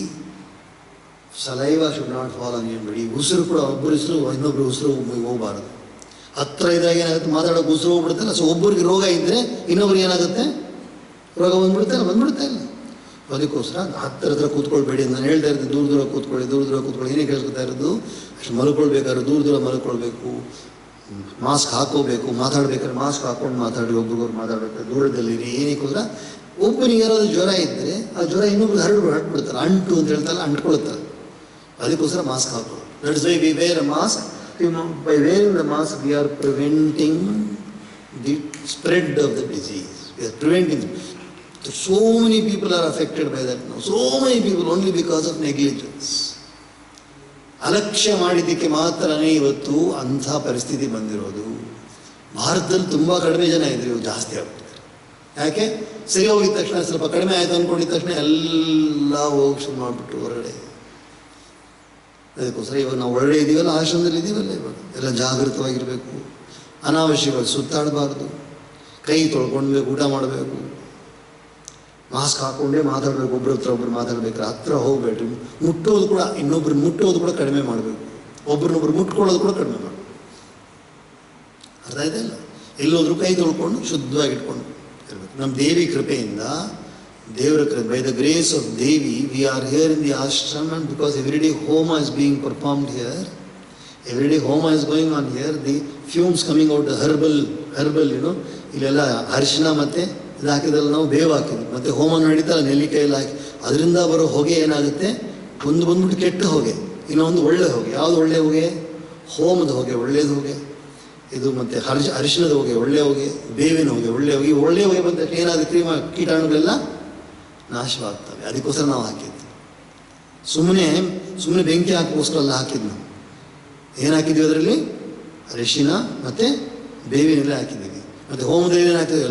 saliva should not fall on anybody. ಉಸಿರು ಕೂಡ ಒಬ್ಬರು ಉಸಿರು ಇನ್ನೊಬ್ಬರು ಉಸಿರು ಹೋಗಬಾರದು. ಹತ್ರ ಇದ್ದಾಗ ಏನಾಗುತ್ತೆ? ಮಾತಾಡೋಕೆ ಉಸಿರು ಹೋಗ್ಬಿಡುತ್ತಲ್ಲ. ಸೊ ಒಬ್ಬರಿಗೆ ರೋಗ ಇದ್ದರೆ ಇನ್ನೊಬ್ರಿಗೆ ಏನಾಗುತ್ತೆ? ರೋಗ ಬಂದ್ಬಿಡುತ್ತಲ್ಲ, ಬಂದ್ಬಿಡುತ್ತೆ ಇಲ್ಲ. ಅದಕ್ಕೋಸ್ಕರ ಹತ್ತಿರ ಕೂತ್ಕೊಳ್ಬೇಡಿ. ನಾನು ಹೇಳ್ತಾ ಇರೋದು ದೂರ ಕೂತ್ಕೊಳ್ಳಿ, ದೂರ ಕೂತ್ಕೊಳ್ಳಿ. ಏನೇ ಕೇಳಿಸ್ಕೊತಾ ಇರೋದು? ಅಷ್ಟು ಮಲ್ಕೊಳ್ಬೇಕಾದ್ರೆ ದೂರ ಮಲ್ಕೊಳ್ಬೇಕು, ಮಾಸ್ಕ್ ಹಾಕೋಬೇಕು. ಮಾತಾಡ್ಬೇಕಾದ್ರೆ ಮಾಸ್ಕ್ ಹಾಕೊಂಡು ಮಾತಾಡಿ, ಒಬ್ರಿಗೊಬ್ರು ಮಾತಾಡಬೇಕು, ದೂರದಲ್ಲಿರಿ. ಏನಕ್ಕೋಸ್ಕರ? ಒಬ್ಬನಿಗೆ ಯಾರಾದ್ರು ಜ್ವರ ಇದ್ದರೆ ಆ ಜ್ವರ ಇನ್ನೊಬ್ರು ಹರಡ್ಬಿಡ್ತಾರೆ. ಅಂಟು ಅಂತ ಹೇಳ್ತಾರೆ, ಅಂಟ್ಕೊಳ್ತಾರೆ. ಅದಕ್ಕೋಸ್ಕರ ಮಾಸ್ಕ್ ಹಾಕೋದು. That's why we wear a mask. By wearing the mask, we are preventing the spread of the disease. We are preventing. So many people are affected by that now. So many people only because of negligence. ಅಲಕ್ಷ್ಯ ಮಾಡಿದ್ದಕ್ಕೆ ಮಾತ್ರನೇ ಇವತ್ತು ಅಂಥ ಪರಿಸ್ಥಿತಿ ಬಂದಿರೋದು. ಭಾರತದಲ್ಲಿ ತುಂಬ ಕಡಿಮೆ ಜನ ಇದ್ರು, ಇವು ಜಾಸ್ತಿ ಆಗ್ಬಿಡ್ತಾರೆ. ಯಾಕೆ? ಸರಿ ಹೋಗಿದ ತಕ್ಷಣ, ಸ್ವಲ್ಪ ಕಡಿಮೆ ಆಯಿತು ಅಂದ್ಕೊಂಡಿದ್ದ ತಕ್ಷಣ ಎಲ್ಲ ಹೋಗಿ ಶುರು ಮಾಡಿಬಿಟ್ಟು ಹೊರಗಡೆ. ಅದಕ್ಕೋಸ್ಕರ ಇವಾಗ ನಾವು ಒಳ್ಳೆ ಇದ್ದೀವಲ್ಲ, ಆಶ್ರಮದಲ್ಲಿ ಇದ್ದೀವಲ್ಲ, ಇವಾಗ ಎಲ್ಲ ಜಾಗೃತವಾಗಿರಬೇಕು. ಅನಾವಶ್ಯಕವಾಗಿ ಸುತ್ತಾಡಬಾರ್ದು. ಕೈ ತೊಳ್ಕೊಂಡ್ಬೇಕು, ಊಟ ಮಾಡಬೇಕು, ಮಾಸ್ಕ್ ಹಾಕ್ಕೊಂಡೇ ಮಾತಾಡಬೇಕು. ಒಬ್ಬರ ಹತ್ರ ಒಬ್ಬರು ಮಾತಾಡಬೇಕಾದ್ರೆ ಹತ್ರ ಹೋಗ್ಬೇಡ್ರಿ. ಮುಟ್ಟೋದು ಕೂಡ, ಇನ್ನೊಬ್ರು ಮುಟ್ಟೋದು ಕೂಡ ಕಡಿಮೆ ಮಾಡಬೇಕು. ಒಬ್ರನ್ನೊಬ್ರು ಮುಟ್ಕೊಳ್ಳೋದು ಕೂಡ ಕಡಿಮೆ ಮಾಡಬೇಕು. ಅರ್ಥ ಆಯ್ತಾ ಇಲ್ಲ? ಎಲ್ಲೋದ್ರೂ ಕೈ ತೊಳ್ಕೊಂಡು ಶುದ್ಧವಾಗಿಟ್ಕೊಂಡು ಇರಬೇಕು. ನಮ್ಮ ದೇವಿ ಕೃಪೆಯಿಂದ, ದೇವರ ಕೃಪೆ, by the grace of Devi, we are here in the ashram. And because every day homa is being performed here, every day homa is going on here, the fumes coming out, herbal ಇಲ್ಲೆಲ್ಲ ಅರಿಶಿನ ಮತ್ತು ಇದು ಹಾಕಿದ್ರಲ್ಲಿ ನಾವು ಬೇವು ಹಾಕಿದ್ವಿ, ಮತ್ತು ಹೋಮ ನಡೀತಾ ನೆಲ್ಲಿಕಾಯಲ್ಲಿ ಹಾಕಿ ಅದರಿಂದ ಬರೋ ಹೊಗೆ ಏನಾಗುತ್ತೆ, ಒಂದು ಬಂದ್ಬಿಟ್ಟು ಕೆಟ್ಟ ಹೊಗೆ, ಇನ್ನೊಂದು ಒಳ್ಳೆ ಹೊಗೆ. ಯಾವುದು ಒಳ್ಳೆ ಹೊಗೆ? ಹೋಮದ ಹೊಗೆ ಒಳ್ಳೆಯದು ಹೊಗೆ, ಇದು ಮತ್ತು ಅರಿಶಿಣದ ಹೊಗೆ ಒಳ್ಳೆ ಹೊಗೆ, ಬೇವಿನ ಹೊಗೆ ಒಳ್ಳೆ ಹೊಗೆ. ಒಳ್ಳೆ ಹೊಗೆ ಬಂದ ಏನಾದರೂ ಕೀಟಾಣುಗಳೆಲ್ಲ ನಾಶವಾಗ್ತವೆ. ಅದಕ್ಕೋಸ್ಕರ ನಾವು ಹಾಕಿದ್ವಿ. ಸುಮ್ಮನೆ ಬೆಂಕಿ ಹಾಕೋಸ್ಕರ ಎಲ್ಲ ಹಾಕಿದ್ವಿ. ನಾವು ಏನು ಹಾಕಿದ್ವಿ ಅದರಲ್ಲಿ? ಅರಿಶಿಣ ಮತ್ತು ಬೇವಿನೆಲ್ಲ ಹಾಕಿದ್ದೀವಿ. ಮತ್ತು ಹೋಮದಲ್ಲಿ ಏನು ಹಾಕಿದ್ವಿ?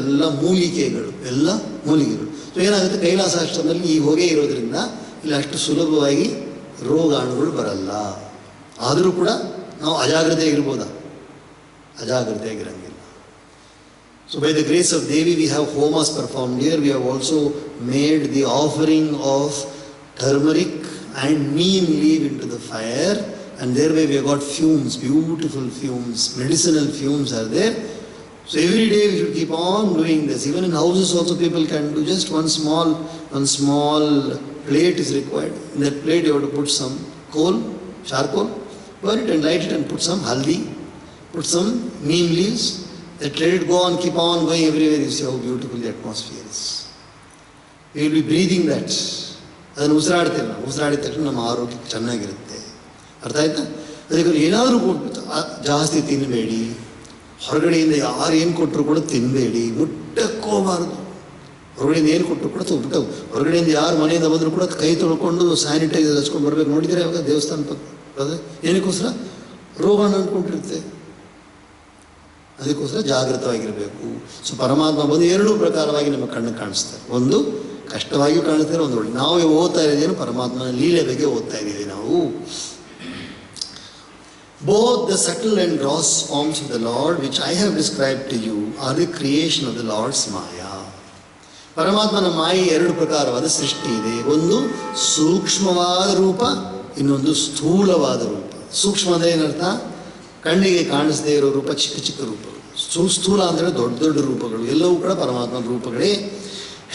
ಎಲ್ಲ ಮೂಲಿಕೆಗಳು. ಸೊ ಏನಾಗುತ್ತೆ, ಕೈಲಾಸಾಶ್ರಮದಲ್ಲಿ ಈ ಹೊಗೆ ಇರೋದ್ರಿಂದ ಇಲ್ಲಿ ಅಷ್ಟು ಸುಲಭವಾಗಿ ರೋಗಾಣುಗಳು ಬರಲ್ಲ. ಆದರೂ ಕೂಡ ನಾವು ಅಜಾಗ್ರತೆಯಾಗಿರ್ಬೋದಾ? ಅಜಾಗ್ರತೆಯಾಗಿರಂಗಿಲ್ಲ. So by the grace of Devi we have homas performed here. We have also made the offering of turmeric and neem leaf into the fire, and thereby we have got fumes, beautiful fumes, medicinal fumes are there. So every day we should keep on doing this. Even in houses also people can do. Just one small plate is required. In that plate you have to put some charcoal, burn it and light it and put some haldi, put some neem leaves. Let it go on, keep on going everywhere. You see how beautiful the atmosphere is. We will be breathing that. ಅದನ್ನು ಉಸಿರಾಡ್ತೇವೆ ನಾವು. ಉಸಿರಾಡಿದ ತಕ್ಷಣ ನಮ್ಮ ಆರೋಗ್ಯ ಚೆನ್ನಾಗಿರುತ್ತೆ. ಅರ್ಥ ಆಯ್ತಾ? ಅದಕ್ಕೆ ಏನಾದರೂ ಜಾಸ್ತಿ ತಿನ್ನಬೇಡಿ. ಹೊರಗಡೆಯಿಂದ ಯಾರು ಏನು ಕೊಟ್ಟರು ಕೂಡ ತಿನ್ನಬೇಡಿ. ಮುಟ್ಟಕ್ಕೋಬಾರ್ದು. ಹೊರಗಡೆಯಿಂದ ಏನು ಕೊಟ್ಟರು ಕೂಡ ಹೊರಗಡೆಯಿಂದ ಯಾರು ಮನೆಯಿಂದ ಬಂದರೂ ಕೂಡ ಕೈ ತೊಳ್ಕೊಂಡು ಸ್ಯಾನಿಟೈಸರ್ ಹಚ್ಕೊಂಡು ಬರಬೇಕು. ನೋಡಿದರೆ ಅವಾಗ ದೇವಸ್ಥಾನ ಪಕ್ಕ ಏನಕ್ಕೋಸ್ಕರ? ರೋಗಾಣು ಅಂದ್ಕೊಂಡಿರುತ್ತೆ. ಅದಕ್ಕೋಸ್ಕರ ಜಾಗೃತವಾಗಿರಬೇಕು. ಸೊ ಪರಮಾತ್ಮ ಬಂದು ಎರಡೂ ಪ್ರಕಾರವಾಗಿ ನಮ್ಮ ಕಣ್ಣು ಕಾಣಿಸ್ತಾರೆ. ಒಂದು ಕಷ್ಟವಾಗಿಯೂ ಕಾಣಿಸ್ತಾರೆ, ಒಂದು ಒಳ್ಳೆ. ನಾವು ಓದ್ತಾ ಇರೋದೇನು? ಪರಮಾತ್ಮನ ಲೀಲೆ ಬಗ್ಗೆ ಓದ್ತಾ ಇದ್ದೀವಿ ನಾವು. Both the subtle and gross forms of the Lord which I have described to you are the creation of the Lord's Maya. ಪರಮಾತ್ಮನ ಮಾಯೆ ಎರಡು ಪ್ರಕಾರವಾದ ಸೃಷ್ಟಿ ಇದೆ. ಒಂದು ಸೂಕ್ಷ್ಮವಾದ ರೂಪ, ಇನ್ನೊಂದು ಸ್ಥೂಲವಾದ ರೂಪ. ಸೂಕ್ಷ್ಮ ಅಂದರೆ ಏನರ್ಥ? ಕಣ್ಣಿಗೆ ಕಾಣಿಸದೇ ಇರೋ ರೂಪ, ಚಿಕ್ಕ ರೂಪಗಳು. ಸ್ಥೂಲ ಅಂದರೆ ದೊಡ್ಡ ದೊಡ್ಡ ರೂಪಗಳು. ಎಲ್ಲವೂ ಕೂಡ ಪರಮಾತ್ಮನ ರೂಪಗಳೇ.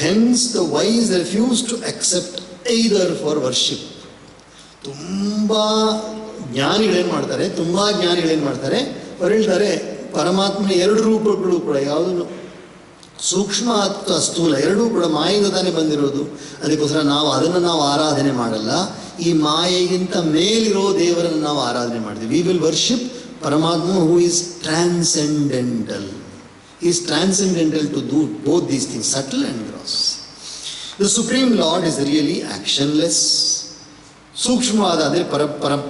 Hence the wise refuse to accept either for worship. ತುಂಬ ಜ್ಞಾನಿಗಳೇನು ಮಾಡ್ತಾರೆ? ಅವ್ರು ಹೇಳ್ತಾರೆ ಪರಮಾತ್ಮನ ಎರಡು ರೂಪಗಳು ಕೂಡ, ಯಾವುದು ಸೂಕ್ಷ್ಮ ಅಥವಾ ಸ್ಥೂಲ, ಎರಡೂ ಕೂಡ ಮಾಯೆಯಿಂದ ತಾನೇ ಬಂದಿರೋದು. ಅದಕ್ಕೋಸ್ಕರ ನಾವು ಆರಾಧನೆ ಮಾಡಲ್ಲ. ಈ ಮಾಯೆಗಿಂತ ಮೇಲಿರೋ ದೇವರನ್ನು ನಾವು ಆರಾಧನೆ ಮಾಡ್ತೀವಿ. We will worship Paramatma who is transcendental. He is transcendental to do both these things, subtle and gross. The Supreme Lord is really actionless. ಸೂಕ್ಷ್ಮವಾದ ಅಂದರೆ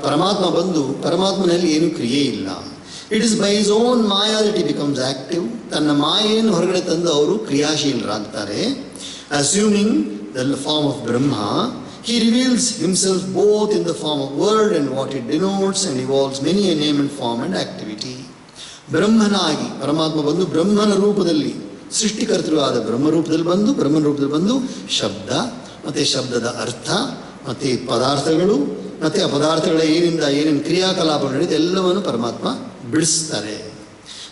ಪರಮಾತ್ಮ ಬಂದು ಪರಮಾತ್ಮನಲ್ಲಿ ಏನು ಕ್ರಿಯೆ ಇಲ್ಲ. It is by his own maya that he becomes active. ತನ್ನ ಮಾಯೆಯನ್ನು ಹೊರಗಡೆ ತಂದು ಅವರು ಕ್ರಿಯಾಶೀಲರಾಗ್ತಾರೆ. Assuming the form of Brahma, he reveals himself both in the form of word and what it denotes, and evolves many a name and form and activity. ಬ್ರಹ್ಮನಾಗಿ ಪರಮಾತ್ಮ ಬಂದು ಬ್ರಹ್ಮನ ರೂಪದಲ್ಲಿ, ಸೃಷ್ಟಿಕರ್ತೃ ಆದ ಬ್ರಹ್ಮನ ರೂಪದಲ್ಲಿ ಬಂದು ಶಬ್ದ ಮತ್ತು ಶಬ್ದದ ಅರ್ಥ ಮತ್ತು ಪದಾರ್ಥಗಳು ಮತ್ತು ಆ ಪದಾರ್ಥಗಳ ಏನೇನು ಕ್ರಿಯಾಕಲಾಪ ನಡೆಯುತ್ತೆ ಎಲ್ಲವನ್ನು ಪರಮಾತ್ಮ ಬಿಡಿಸ್ತಾರೆ.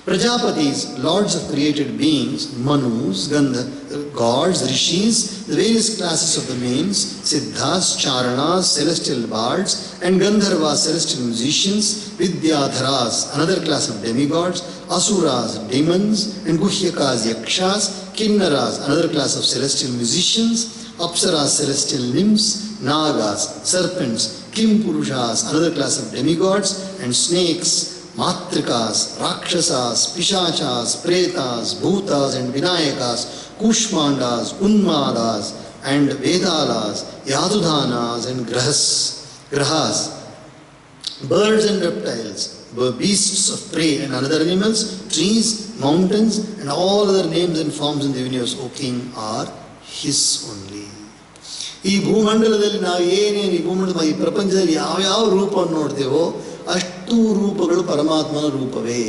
Prajapatis, lords of created beings, Manus, gods, rishis, the various classes of the mains, Siddhas, Charanas, celestial bards, and Gandharvas, celestial musicians, Vidyadharas, another class of demigods, Asuras, demons, and Guhyakas, Yakshas, Kinnaras, another class of celestial musicians, Apsaras, celestial nymphs, Nagas, serpents, Kimpurushas, another class of demigods, and snakes, Matrikas, Rakshasas, Pishachas, Pretas, Bhutas and Vinayakas, Kushmandas, Unmadas and Vedalas, Yadudhanas and Grahas, birds and reptiles, beasts of prey and other animals, trees, mountains and all other names and forms in the universe, O King, are His only. ಈ ಭೂಮಂಡಲದಲ್ಲಿ ನಾವು ಏನೇನು ಈ ಪ್ರಪಂಚದಲ್ಲಿ ಯಾವ್ಯಾವ ರೂಪವನ್ನು ನೋಡ್ತೇವೋ ಅಷ್ಟು ರೂಪಗಳು ಪರಮಾತ್ಮನ ರೂಪವೇ.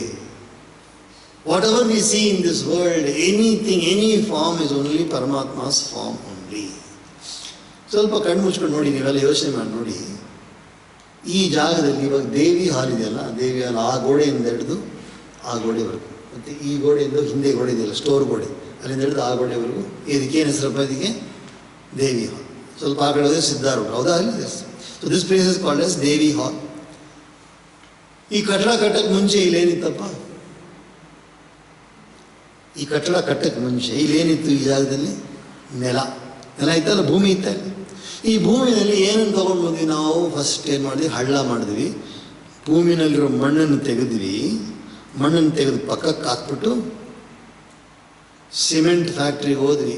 Whatever we see in this world, anything, any form is only Paramatma's form only. ಸ್ವಲ್ಪ ಕಣ್ಣು ಮುಚ್ಕೊಂಡು ನೋಡಿ, ನೀವೆಲ್ಲ ಯೋಚನೆ ಮಾಡಿ ನೋಡಿ. ಈ ಜಾಗದಲ್ಲಿ ಇವಾಗ ದೇವಿ ಹಾಲ್ ಇದೆಯಲ್ಲ, ದೇವಿ ಹಾಲ್ ಆ ಗೋಡೆಯಿಂದ ಹಿಡಿದು ಆ ಗೋಡೆವರೆಗೂ, ಮತ್ತು ಈ ಗೋಡೆಯಿಂದ ಹಿಂದೆ ಗೋಡೆ ಇದೆಯಲ್ಲ, ಸ್ಟೋರ್ ಗೋಡೆ, ಅಲ್ಲಿಂದ ಹಿಡಿದು ಆ ಗೋಡೆವರೆಗೂ, ಇದಕ್ಕೇನು ಹೆಸರಪ್ಪ? ಇದಕ್ಕೆ ದೇವಿ ಹಾಲ್. ಸ್ವಲ್ಪ ಆ ಕಡೆ ಹೋದರೆ ಸಿದ್ಧಾರೂಢ, ಹೌದಾ? ಅಲ್ಲಿ so this place is called as Devi hall. ಈ ಕಟ್ಟಡ ಕಟ್ಟಕ್ಕೆ ಮುಂಚೆ ಇಲ್ಲೇನಿತ್ತಪ್ಪ? ಈ ಕಟ್ಟಡ ಕಟ್ಟಕ್ಕೆ ಮುಂಚೆ ಇಲ್ಲೇನಿತ್ತು ಈ ಜಾಗದಲ್ಲಿ? ನೆಲ ಇತ್ತಲ್ಲ, ಭೂಮಿ ಇತ್ತಲ್ಲ. ಈ ಭೂಮಿಯಲ್ಲಿ ಏನನ್ನು ತೊಗೊಂಡು ಬಂದ್ವಿ ನಾವು? ಫಸ್ಟ್ ಏನು ಮಾಡಿದ್ವಿ? ಹಳ್ಳ ಮಾಡಿದ್ವಿ. ಭೂಮಿನಲ್ಲಿರೋ ಮಣ್ಣನ್ನು ತೆಗೆದ್ವಿ. ಮಣ್ಣನ್ನು ತೆಗೆದು ಪಕ್ಕಕ್ಕೆ ಹಾಕ್ಬಿಟ್ಟು ಸಿಮೆಂಟ್ ಫ್ಯಾಕ್ಟ್ರಿಗೆ ಹೋದ್ವಿ.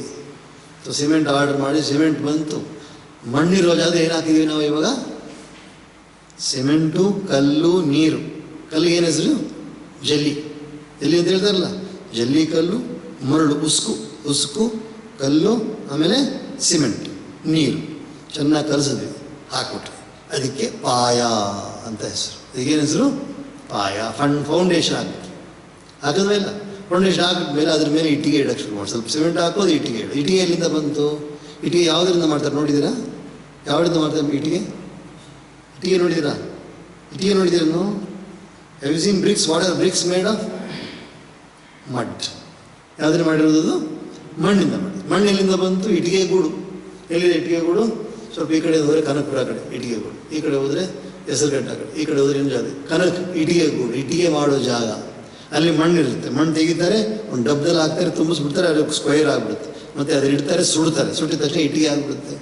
ಸಿಮೆಂಟ್ ಆರ್ಡರ್ ಮಾಡಿ ಸಿಮೆಂಟ್ ಬಂತು. ಮಣ್ಣಿರೋ ಜಾಗ ಏನು ಹಾಕಿದ್ವಿ ನಾವು ಇವಾಗ? ಸಿಮೆಂಟು, ಕಲ್ಲು, ನೀರು. ಕಲ್ಲಿಗೆ ಏನು ಹೆಸರು? ಜಲ್ಲಿ. ಜಲ್ಲಿ ಅಂತ ಹೇಳ್ತಾರಲ್ಲ, ಜಲ್ಲಿ, ಕಲ್ಲು, ಮರಳು, ಉಸುಕು, ಕಲ್ಲು, ಆಮೇಲೆ ಸಿಮೆಂಟ್, ನೀರು ಚೆನ್ನಾಗಿ ಕಲಸಿದ್ವಿ, ಹಾಕ್ಬಿಟ್ವಿ. ಅದಕ್ಕೆ ಪಾಯ ಅಂತ ಹೆಸರು. ಈಗೇನು ಹೆಸರು? ಪಾಯ. ಫೌಂಡೇಶನ್ ಹಾಕ್ಬಿಟ್ವಿ. ಹಾಕಿದ್ಮೇಲೆ ಫೌಂಡೇಶನ್ ಹಾಕಿದ್ಮೇಲೆ ಅದ್ರ ಮೇಲೆ ಇಟ್ಟಿಗೆ ಇಡಕ್ಕೆ ಶುರು ಮಾಡಿ. ಸ್ವಲ್ಪ ಸಿಮೆಂಟ್ ಹಾಕೋದು, ಇಟ್ಟಿಗೆ ಇಡು. ಇಟ್ಟಿಗೆ ಎಲ್ಲಿಂದ ಬಂತು? ಇಟ್ಟಿಗೆ ಯಾವುದರಿಂದ ಮಾಡ್ತಾರೆ ನೋಡಿದ್ದೀರಾ? ಯಾವ್ದ್ರಿಂದ ಮಾಡ್ತಾರೆ ಇಟ್ಟಿಗೆ? ಇಟ್ಟಿಗೆ ನೋಡಿದ್ದೀರಾ? ಇಟ್ಟಿಗೆ ನೋಡಿದ್ದೀರಾ? Have you seen bricks? What are bricks made of? Mud. ಯಾವುದರಿಂದ ಮಾಡಿರೋದು? ಮಣ್ಣಿಂದ ಮಾಡಿ. ಮಣ್ಣು ಎಲ್ಲಿಂದ ಬಂತು? ಇಟ್ಟಿಗೆ ಗೂಡು. ಎಲ್ಲಿದೆ ಇಟ್ಟಿಗೆ ಗೂಡು? ಸ್ವಲ್ಪ ಈ ಕಡೆ ಹೋದರೆ ಕನಕಪುರ ಕಡೆ ಇಟ್ಟಿಗೆ ಗೂಡು, ಈ ಕಡೆ ಹೋದರೆ ಹೆಸರುಘಟ್ಟ ಕಡೆ, ಈ ಕಡೆ ಹೋದರೆ ಏನು ಜಾಗ? ಇಟ್ಟಿಗೆ ಗೂಡು. ಇಟ್ಟಿಗೆ ಮಾಡೋ ಜಾಗ. ಅಲ್ಲಿ ಮಣ್ಣಿರುತ್ತೆ. ಮಣ್ಣು ತೆಗಿತಾರೆ, ಒಂದು ಡಬ್ಬದಲ್ಲಿ ಹಾಕ್ತಾರೆ, ತುಂಬಿಸ್ಬಿಡ್ತಾರೆ, ಅದಕ್ಕೆ ಸ್ಕ್ವೈರ್ ಆಗಿಬಿಡುತ್ತೆ. ಮತ್ತು ಅದು ಇಡ್ತಾರೆ, ಸುಡ್ತಾರೆ. ಸುಟ್ಟಿದ ತಕ್ಷಣ ಇಟ್ಟಿಗೆ ಆಗಿಬಿಡುತ್ತೆ.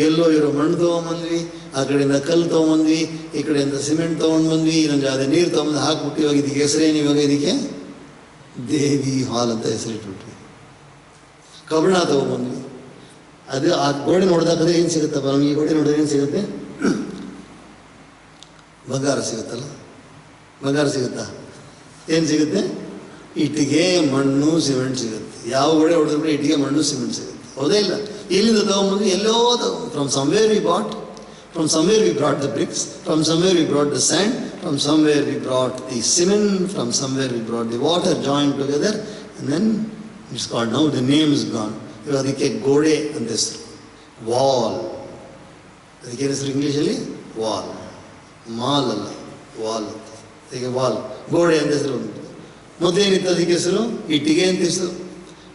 ಎಲ್ಲೋ ಇರೋ ಮಣ್ಣು ತೊಗೊಂಬಂದ್ವಿ, ಆ ಕಡೆಯಿಂದ ಕಲ್ಲು ತೊಗೊಂಬಂದ್ವಿ, ಈ ಕಡೆಯಿಂದ ಸಿಮೆಂಟ್ ತೊಗೊಂಡು ಬಂದ್ವಿ, ಇನ್ನೊಂದು ಅದೇ ನೀರು ತೊಗೊಂಬಂದು ಹಾಕ್ಬಿಟ್ಟು ಇವಾಗ ಇದಕ್ಕೆ ಹೆಸರೇನು? ಇವಾಗ ಇದಕ್ಕೆ ದೇವಿ ಹಾಲ್ ಅಂತ ಹೆಸರಿಟ್ಬಿಟ್ವಿ. ಕಬ್ಬಣ ತೊಗೊಂಬಂದ್ವಿ. ಅದು ಆ ಗೋಡೆ ನೋಡಿದಾಕಂದ್ರೆ ಏನು ಸಿಗುತ್ತಪ್ಪ ನಮಗೆ? ಈ ಗೋಡೆ ನೋಡಿದ್ರೆ ಏನು ಸಿಗುತ್ತೆ? ಬಂಗಾರ ಸಿಗುತ್ತಲ್ಲ. ಬಂಗಾರ ಸಿಗುತ್ತಾ? ಏನು ಸಿಗುತ್ತೆ? ಇಟ್ಟಿಗೆ, ಮಣ್ಣು, ಸಿಮೆಂಟ್ ಸಿಗುತ್ತೆ. ಯಾವ ಗೋಡೆ ಹೊಡೆದ್ರು ಕೂಡ ಇಟ್ಟಿಗೆ, ಮಣ್ಣು, ಸಿಮೆಂಟ್ ಸಿಗುತ್ತೆ. ಹೌದೇ ಇಲ್ಲ? ಎಲ್ಲಿಂದ ತೊಗೊಂಬಂದು? ಎಲ್ಲೋ from somewhere we bought, from somewhere we brought the bricks, from somewhere we brought the sand, from somewhere we brought the cement, from somewhere we brought the water joint together, and then it's called now the name is gone. ಇವಾಗ ಅದಕ್ಕೆ ಗೋಡೆ ಅಂತ ಹೆಸರು. ವಾಲ್. ಅದಕ್ಕೆ ಹೆಸರು ಇಂಗ್ಲೀಷಲ್ಲಿ ವಾಲ್. ಮಾಲ್ ಅಲ್ಲ, ವಾಲ್ ಅಂತ. ಅದಕ್ಕೆ ವಾಲ್, ಗೋಡೆ ಅಂತ ಹೆಸರು ಉಂಟು. ಮೊದಲೇನಿತ್ತು ಅದಕ್ಕೆ ಹೆಸರು? ಇಟ್ಟಿಗೆ ಅಂತ ಹೆಸರು.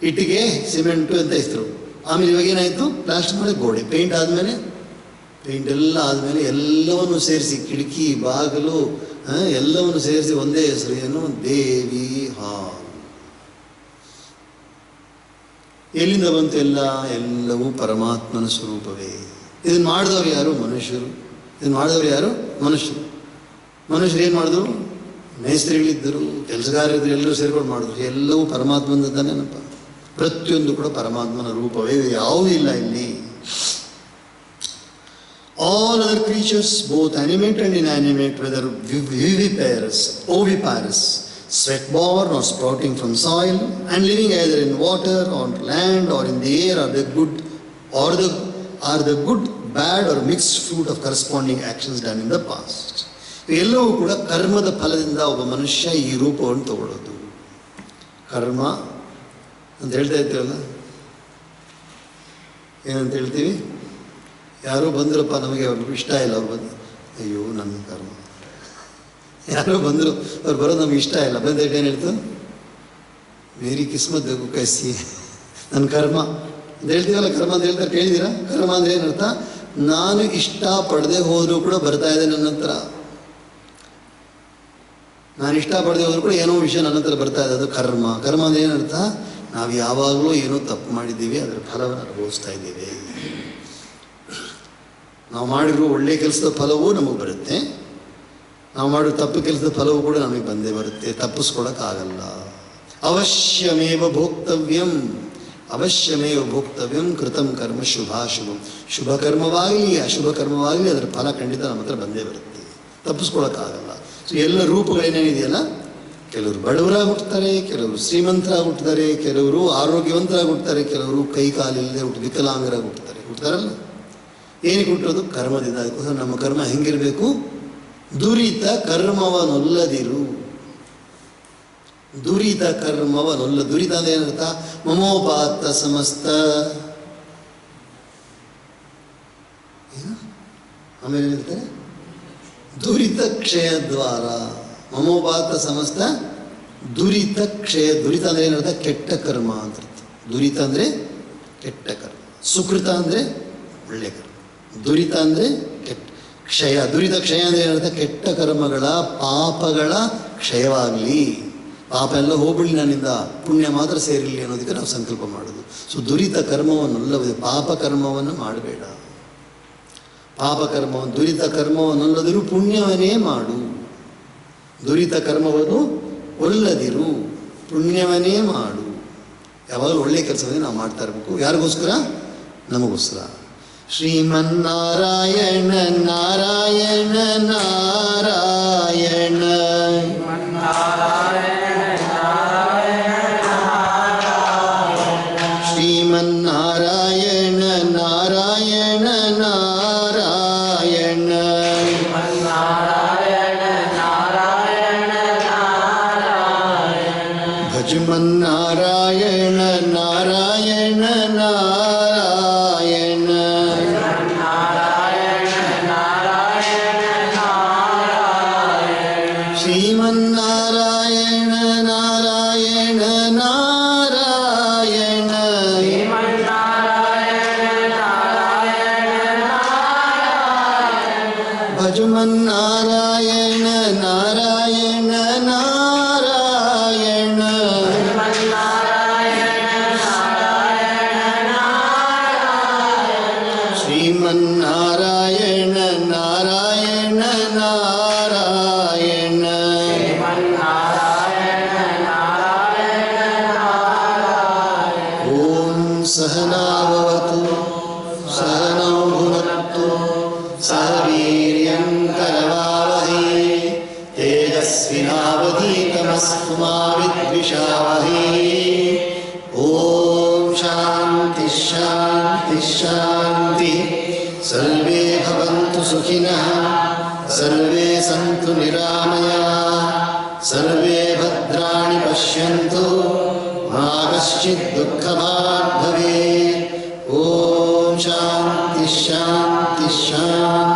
ಇಟ್ಟಿಗೆ, ಸಿಮೆಂಟು ಅಂತ ಹೆಸರು. ಆಮೇಲೆ ಇವಾಗ ಏನಾಯಿತು? ಪ್ಲಾಸ್ಟರ್ ಮಾಡಿ ಗೋಡೆ. ಪೇಂಟ್ ಆದಮೇಲೆ, ಪೇಂಟ್ ಎಲ್ಲ ಆದಮೇಲೆ ಎಲ್ಲವನ್ನು ಸೇರಿಸಿ, ಕಿಟಕಿ, ಬಾಗಿಲು ಎಲ್ಲವನ್ನು ಸೇರಿಸಿ ಒಂದೇ ಹೆಸರು. ಏನು? ದೇವಿ ಹಾಲ್. ಎಲ್ಲಿಂದ ಬಂತು ಎಲ್ಲ? ಎಲ್ಲವೂ ಪರಮಾತ್ಮನ ಸ್ವರೂಪವೇ. ಇದನ್ನು ಮಾಡಿದವರು ಯಾರು? ಮನುಷ್ಯರು. ಇದನ್ನು ಮಾಡಿದವರು ಯಾರು? ಮನುಷ್ಯರು. ಮನುಷ್ಯರು ಏನು ಮಾಡಿದ್ರು? ಮೇಸ್ತ್ರಿಗಳಿದ್ದರು, ಕೆಲಸಗಾರರಿದ್ದರು, ಎಲ್ಲರೂ ಸೇರ್ಕೊಂಡು ಮಾಡಿದ್ರು. ಎಲ್ಲವೂ ಪರಮಾತ್ಮನದ್ದಾನೇನಪ್ಪ. ಪ್ರತಿಯೊಂದು ಕೂಡ ಪರಮಾತ್ಮನ ರೂಪವೇ, ಯಾವುದೂ ಇಲ್ಲ ಇಲ್ಲಿ. All other creatures, both animate and inanimate, whether viviparous, oviparous, sweat-born or sprouting from soil, and living either in water, on land, or in the air, are the good, bad, or mixed fruit of corresponding actions done in the past. ಎಲ್ಲವೂ ಕೂಡ ಕರ್ಮದ ಫಲದಿಂದ ಒಬ್ಬ ಮನುಷ್ಯ ಈ ರೂಪವನ್ನು ತಗೊಳ್ಳೋದು. ಕರ್ಮ ಅಂತ ಹೇಳ್ತಾ ಇರ್ತೀವಲ್ಲ, ಏನಂತ ಹೇಳ್ತೀವಿ? ಯಾರೋ ಬಂದ್ರಪ್ಪ, ನಮಗೆ ಅವ್ರಿಗೆ ಇಷ್ಟ ಇಲ್ಲ, ಅವ್ರು ಬಂದು, ಅಯ್ಯೋ ನನ್ನ ಕರ್ಮ. ಯಾರೋ ಬಂದರು, ಅವ್ರು ಬರೋದು ನಮ್ಗೆ ಇಷ್ಟ ಇಲ್ಲ. ಬಂದೈತೆ ಏನು ಹೇಳ್ತು? ಮೇರಿ ಕಿಸ್ಮತ್ ಬೇಕು ಕೈಸಿ, ನನ್ನ ಕರ್ಮ ಅಂತ ಹೇಳ್ತೀವಲ್ಲ. ಕರ್ಮ ಅಂತ ಹೇಳ್ತಾರೆ, ಕೇಳಿದ್ದೀರಾ? ಕರ್ಮ ಅಂದರೆ ಏನರ್ಥ? ನಾನು ಇಷ್ಟಪಡದೆ ಹೋದರೂ ಕೂಡ ಬರ್ತಾ ಇದೆ ನನ್ನ ಹತ್ರ. ನಾನು ಇಷ್ಟಪಡದೆ ಹೋದರೂ ಕೂಡ ಏನೋ ವಿಷಯ ನನ್ನ ಹತ್ರ ಬರ್ತಾ ಇದೆ, ಅದು ಕರ್ಮ. ಕರ್ಮ ಅಂದರೆ ಏನರ್ಥ? ನಾವು ಯಾವಾಗಲೂ ಏನೋ ತಪ್ಪು ಮಾಡಿದ್ದೀವಿ, ಅದರ ಫಲವನ್ನು ಅನುಭವಿಸ್ತಾ ಇದ್ದೀವಿ. ನಾವು ಮಾಡಿರೋ ಒಳ್ಳೆಯ ಕೆಲಸದ ಫಲವೂ ನಮಗೆ ಬರುತ್ತೆ, ನಾವು ಮಾಡೋ ತಪ್ಪು ಕೆಲಸದ ಫಲವೂ ಕೂಡ ನಮಗೆ ಬಂದೇ ಬರುತ್ತೆ. ತಪ್ಪಿಸ್ಕೊಳಕ್ಕಾಗಲ್ಲ. ಅವಶ್ಯಮೇವ ಭೋಕ್ತವ್ಯಂ, ಅವಶ್ಯಮೇವ ಭೋಕ್ತವ್ಯಂ ಕೃತಂ ಕರ್ಮ ಶುಭಾಶುಭಂ. ಶುಭ ಕರ್ಮವಾಗಲಿ ಅಶುಭ ಕರ್ಮವಾಗಲಿ ಅದರ ಫಲ ಖಂಡಿತ ನಮ್ಮ ಹತ್ರ ಬಂದೇ ಬರುತ್ತೆ, ತಪ್ಪಿಸ್ಕೊಳಕ್ಕಾಗಲ್ಲ. ಸೊ ಎಲ್ಲ ರೂಪಗಳೇನೇನಿದೆಯಲ್ಲ, ಕೆಲವರು ಬಡವರಾಗಿ ಹುಟ್ಟುತ್ತಾರೆ, ಕೆಲವರು ಶ್ರೀಮಂತರಾಗಿ ಹುಟ್ಟುತ್ತಾರೆ, ಕೆಲವರು ಆರೋಗ್ಯವಂತರಾಗಿ ಹುಟ್ಟುತ್ತಾರೆ, ಕೆಲವರು ಕೈ ಕಾಲಿಲ್ಲದೆ ವಿಕಲಾಂಗರಾಗಿ ಹುಟ್ಟುತ್ತಾರಲ್ಲ. ಏನಕ್ಕೆ ಹುಟ್ಟೋದು? ಕರ್ಮದಿಂದ. ಅದಕ್ಕೋಸ್ಕರ ನಮ್ಮ ಕರ್ಮ ಹೆಂಗಿರಬೇಕು? ದುರಿತ ಕರ್ಮವನೊಲ್ಲದಿರು. ದುರಿತ ಕರ್ಮವನೊಲ್ಲ. ದುರಿತ ಅಂದರೆ ಏನರ್ಥ? ಮಮೋಪಾತ್ತ ಸಮಸ್ತ. ಆಮೇಲೆ ಹೇಳ್ತಾರೆ ದುರಿತ ಕ್ಷಯ ದ್ವಾರ. ಮಮೋಪಾತ್ತ ಸಮಸ್ತ ದುರಿತ ಕ್ಷಯ. ದುರಿತ ಅಂದರೆ ಏನರ್ಥ? ಕೆಟ್ಟ ಕರ್ಮ ಅಂತ. ದುರಿತ ಅಂದರೆ ಕೆಟ್ಟ ಕರ್ಮ. ಸುಕೃತ ಅಂದರೆ ಒಳ್ಳೆ ಕರ್ಮ. ದುರಿತ ಅಂದರೆ ಕೆಟ್ಟ ಕ್ಷಯ. ದುರಿತ ಕ್ಷಯ ಅಂದರೆ ಏನರ್ಥ? ಕೆಟ್ಟ ಕರ್ಮಗಳ ಪಾಪಗಳ ಕ್ಷಯವಾಗಲಿ. ಪಾಪ ಎಲ್ಲ ಹೋಗ್ಬಿಡಿ ನನ್ನಿಂದ, ಪುಣ್ಯ ಮಾತ್ರ ಸೇರಿರಲಿ ಅನ್ನೋದಕ್ಕೆ ನಾವು ಸಂಕಲ್ಪ ಮಾಡೋದು. ಸೊ ದುರಿತ ಕರ್ಮವನ್ನಲ್ಲದೆ ಪಾಪ ಕರ್ಮವನ್ನು ಮಾಡಬೇಡ. ಪಾಪಕರ್ಮವನ್ನು ದುರಿತ ಕರ್ಮವನ್ನಲ್ಲದಿರು, ಪುಣ್ಯವನ್ನೇ ಮಾಡು. ದುರಿತ ಕರ್ಮವನ್ನು ಒಲ್ಲದಿರು, ಪುಣ್ಯವನ್ನೇ ಮಾಡು. ಯಾವಾಗಲೂ ಒಳ್ಳೆಯ ಕೆಲಸವನ್ನೇ ನಾವು ಮಾಡ್ತಾ ಇರಬೇಕು. ಯಾರಿಗೋಸ್ಕರ? ನಮಗೋಸ್ಕರ. ಶ್ರೀಮನ್ನಾರಾಯಣ ನಾರಾಯಣ ನಾರಾಯಣ ಶ್ರೀಮನ್ನಾರಾಯಣ ನಾರಾಯಣ ನಾರಾಯಣ ಭಜಮನ್ನಾರಾಯಣ ನಾರಾಯಣ ನಾರಾಯಣ ಶ್ರೀಮನ್ನಾರಾಯಣ ನಾರಾಯಣ ನಾರಾಯಣ ಭಜಮನ್ನಾರಾಯಣ ನಾರಾಯಣ ನಾರಾಯಣ ಶ್ರೀಮನ್ನಾರಾಯಣ ನಾರಾಯಣ ನಾರಾಯಣ ಓಂ ಸಹನಾವವತು ಸಹನೌ ಭುನಕ್ತು ಸಹ ವೀರ್ಯಂ ಕರವಾವಹೈ ತೇಜಸ್ವಿನಾವಧೀತಮಸ್ತು ಮಾ ವಿದ್ವಿಷಾವಹೈ. ಓಂ ಶಾಂತಿ ಶಾಂತಿ ಶಾಂತಿ. ಸರ್ವೇ ಭವಂತು ಸುಖಿನಃ, ಸರ್ವೇ ಸಂತು ನಿರಾಮಯಾಃ, ಸರ್ವೇ ಭದ್ರಾಣಿ ಪಶ್ಯಂತು, ಮಾ ಕಶ್ಚಿತ್ ದುಃಖಭಾಗ್ ಭವೇತ್. ಓಂ ಶಾಂತಿ ಶಾಂತಿ ಶಾಂತಿ.